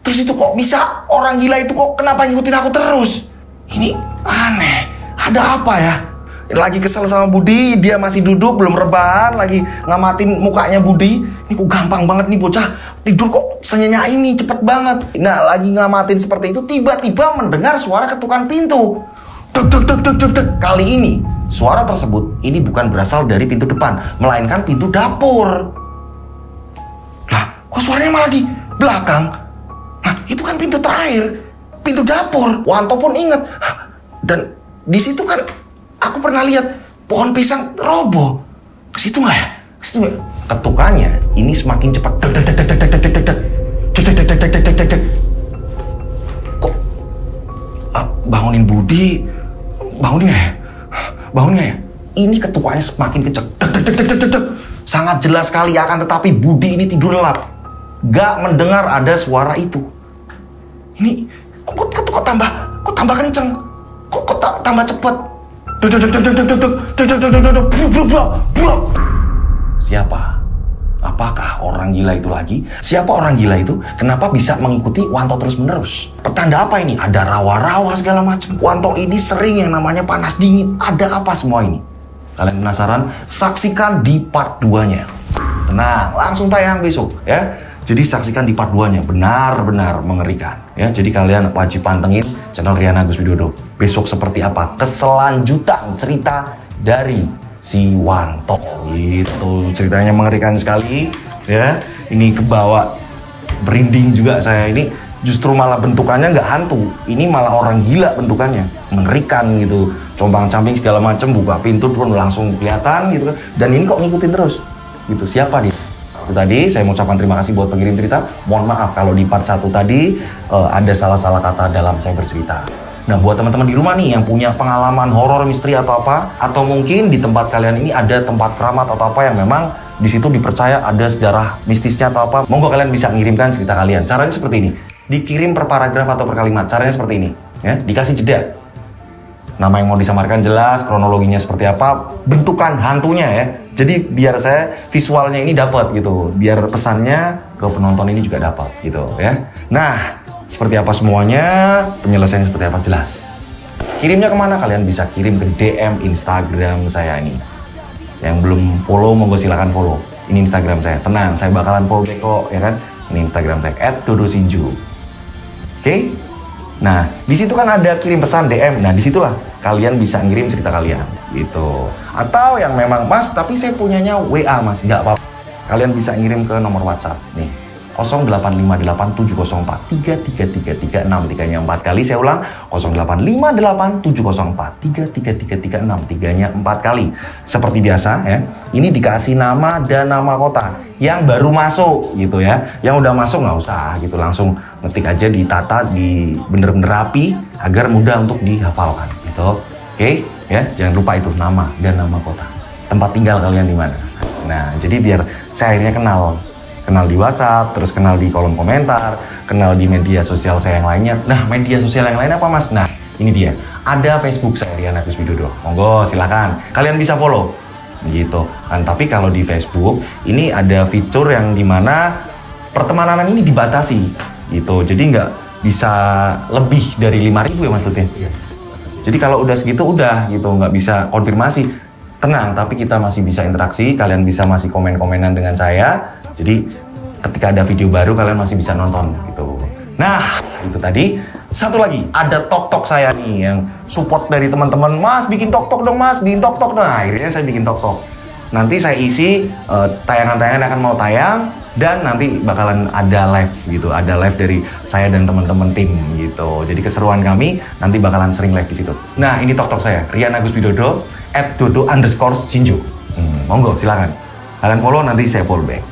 Terus itu kok bisa orang gila itu kok kenapa ngikutin aku terus? Ini aneh. Ada apa ya? Lagi kesel sama Budi, dia masih duduk belum rebahan, lagi ngamatin mukanya Budi. Ini kok gampang banget nih bocah tidur kok senyenyak ini, cepet banget. Nah, lagi ngamatin seperti itu, tiba-tiba mendengar suara ketukan pintu. Dek. Kali ini suara tersebut ini bukan berasal dari pintu depan, melainkan pintu dapur. Lah, kok suaranya malah di belakang? Nah, itu kan pintu terakhir, pintu dapur. Wanto pun ingat. Dan di situ kan aku pernah lihat pohon pisang roboh. Ke situ nggak ya? Ketukannya ini semakin cepat. Kok bangunin Budi? Bangunin nggak ya? Ini ketukannya semakin kencang. Sangat jelas sekali akan tetapi Budi ini tidur lelap. Gak mendengar ada suara itu. Ini kok tambah kencang? Kok tambah cepat? Siapa? Apakah orang gila itu lagi? Siapa orang gila itu? Kenapa bisa mengikuti Wanto terus-menerus? Pertanda apa ini? Ada rawa-rawa segala macam. Wanto ini sering yang namanya panas dingin. Ada apa semua ini? Kalian penasaran? Saksikan di part 2-nya. Tenang, langsung tayang besok ya. Jadi saksikan di part 2-nya, benar-benar mengerikan ya. Jadi kalian wajib pantengin channel Rian Agus Widodo. Besok seperti apa keselanjutan cerita dari si Wanto. Itu ceritanya mengerikan sekali ya. Ini kebawa merinding juga saya. Ini justru malah bentukannya nggak hantu. Ini malah orang gila bentukannya. Mengerikan gitu. Combang-camping segala macam, buka pintu pun langsung kelihatan gitu kan. Dan ini kok ngikutin terus. Gitu. Siapa dia? Itu tadi saya mau ucapkan terima kasih buat pengirim cerita. Mohon maaf kalau di part 1 tadi ada salah-salah kata dalam saya bercerita. Nah, buat teman-teman di rumah nih yang punya pengalaman horor, misteri atau apa, atau mungkin di tempat kalian ini ada tempat keramat atau apa yang memang di situ dipercaya ada sejarah mistisnya atau apa, monggo kalian bisa mengirimkan cerita kalian. Caranya seperti ini. Dikirim per paragraf atau per kalimat. Caranya seperti ini, ya. Dikasih jeda. Nama yang mau disamarkan jelas, kronologinya seperti apa, bentukan hantunya ya. Jadi biar saya visualnya ini dapat gitu, biar pesannya ke penonton ini juga dapat gitu ya. Nah, seperti apa semuanya, penyelesaiannya seperti apa jelas. Kirimnya kemana? Kalian bisa kirim ke DM Instagram saya ini. Yang belum follow, monggo silakan follow. Ini Instagram saya. Tenang, saya bakalan follow kok ya kan. Ini Instagram saya @dodosinju. Oke? Nah, di situ kan ada kirim pesan DM. Nah, disitulah kalian bisa ngirim cerita kalian, gitu. Atau yang memang, Mas, tapi saya punyanya WA, Mas. Nggak apa-apa. Kalian bisa ngirim ke nomor WhatsApp nih. 085870433336, 3-nya 4 kali. Saya ulang, 085870433336, 3-nya 4 kali. Seperti biasa ya, ini dikasih nama dan nama kota yang baru masuk gitu ya. Yang udah masuk nggak usah gitu, langsung ngetik aja, ditata, di bener-bener rapi agar mudah untuk dihafalkan gitu. Oke ya, jangan lupa itu nama dan nama kota. Tempat tinggal kalian di mana. Nah, jadi biar saya akhirnya kenal di WhatsApp, terus kenal di kolom komentar, kenal di media sosial saya yang lainnya. Nah, media sosial yang lain apa, Mas? Nah, ini dia. Ada Facebook saya, Rian Agus Widodo. Monggo, silakan. Kalian bisa follow. Gitu. Kan, tapi kalau di Facebook, ini ada fitur yang dimana pertemanan ini dibatasi. Gitu. Jadi nggak bisa lebih dari 5.000 ya, Mas Lutin? Iya. Jadi kalau udah segitu, udah gitu. Nggak bisa konfirmasi. Tenang, tapi kita masih bisa interaksi, kalian bisa masih komen-komenan dengan saya. Jadi ketika ada video baru kalian masih bisa nonton gitu. Nah, itu tadi. Satu lagi, ada TokTok saya nih yang support dari teman-teman. Mas, bikin TokTok dong, Mas, bikin TokTok. Nah, akhirnya saya bikin TokTok. Nanti saya isi tayangan-tayangan akan mau tayang, dan nanti bakalan ada live gitu. Ada live dari saya dan teman-teman tim gitu. Jadi keseruan kami nanti bakalan sering live di situ. Nah, ini TokTok saya, Rian Agus Widodo @dodo_Shinjo. Monggo, silakan. Kalian follow, nanti saya follow back.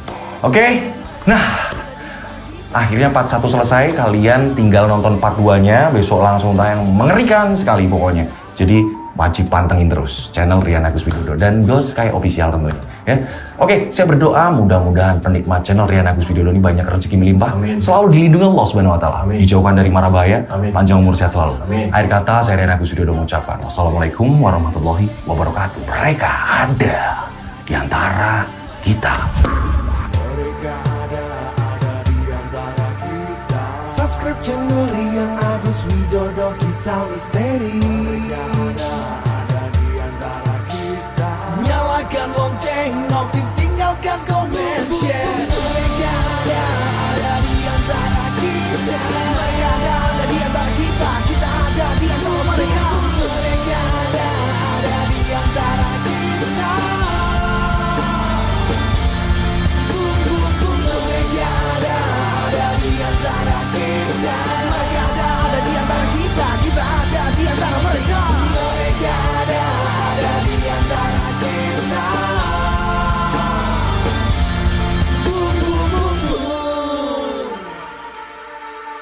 Oke? Nah, akhirnya part 1 selesai. Kalian tinggal nonton part 2-nya. Besok langsung tayang, mengerikan sekali pokoknya. Jadi wajib pantengin terus channel Rian Agus Widodo dan Girls Sky Official tentunya ya. Oke, saya berdoa mudah-mudahan penikmat channel Rian Agus Widodo ini banyak rezeki melimpah. Amin. Selalu dilindungi Allah Subhanahu wa taala. Dijauhkan dari mara bahaya. Amin. Panjang umur sehat selalu. Amin. Akhir kata, saya Rian Agus Widodo mengucapkan wassalamualaikum warahmatullahi wabarakatuh. Mereka ada di antara kita. Subscribe channel Rian Agus Widodo, kisah misteri. Nyalakan lonceng, notif, tinggalkan komen, share. Mereka ada di antara kita. Mereka ada di antara kita. Kita ada di antara mereka. Mereka ada di antara kita. Mereka ada di antara kita. Mereka ada di antara kita. Kita ada di antara mereka. Mereka ada di antara kita. Boom, boom, boom, boom.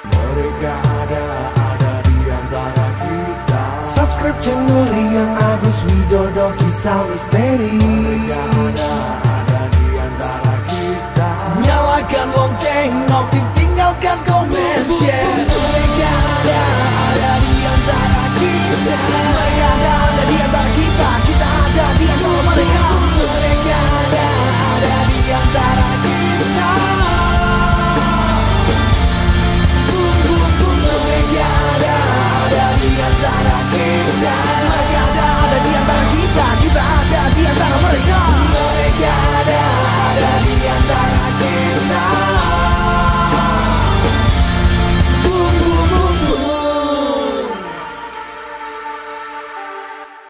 Mereka ada di antara kita. Subscribe channel Rian Agus Widodo, kisah misteri. Mereka ada di antara kita. Nyalakan lonceng, notif, tinggalkan komen, share.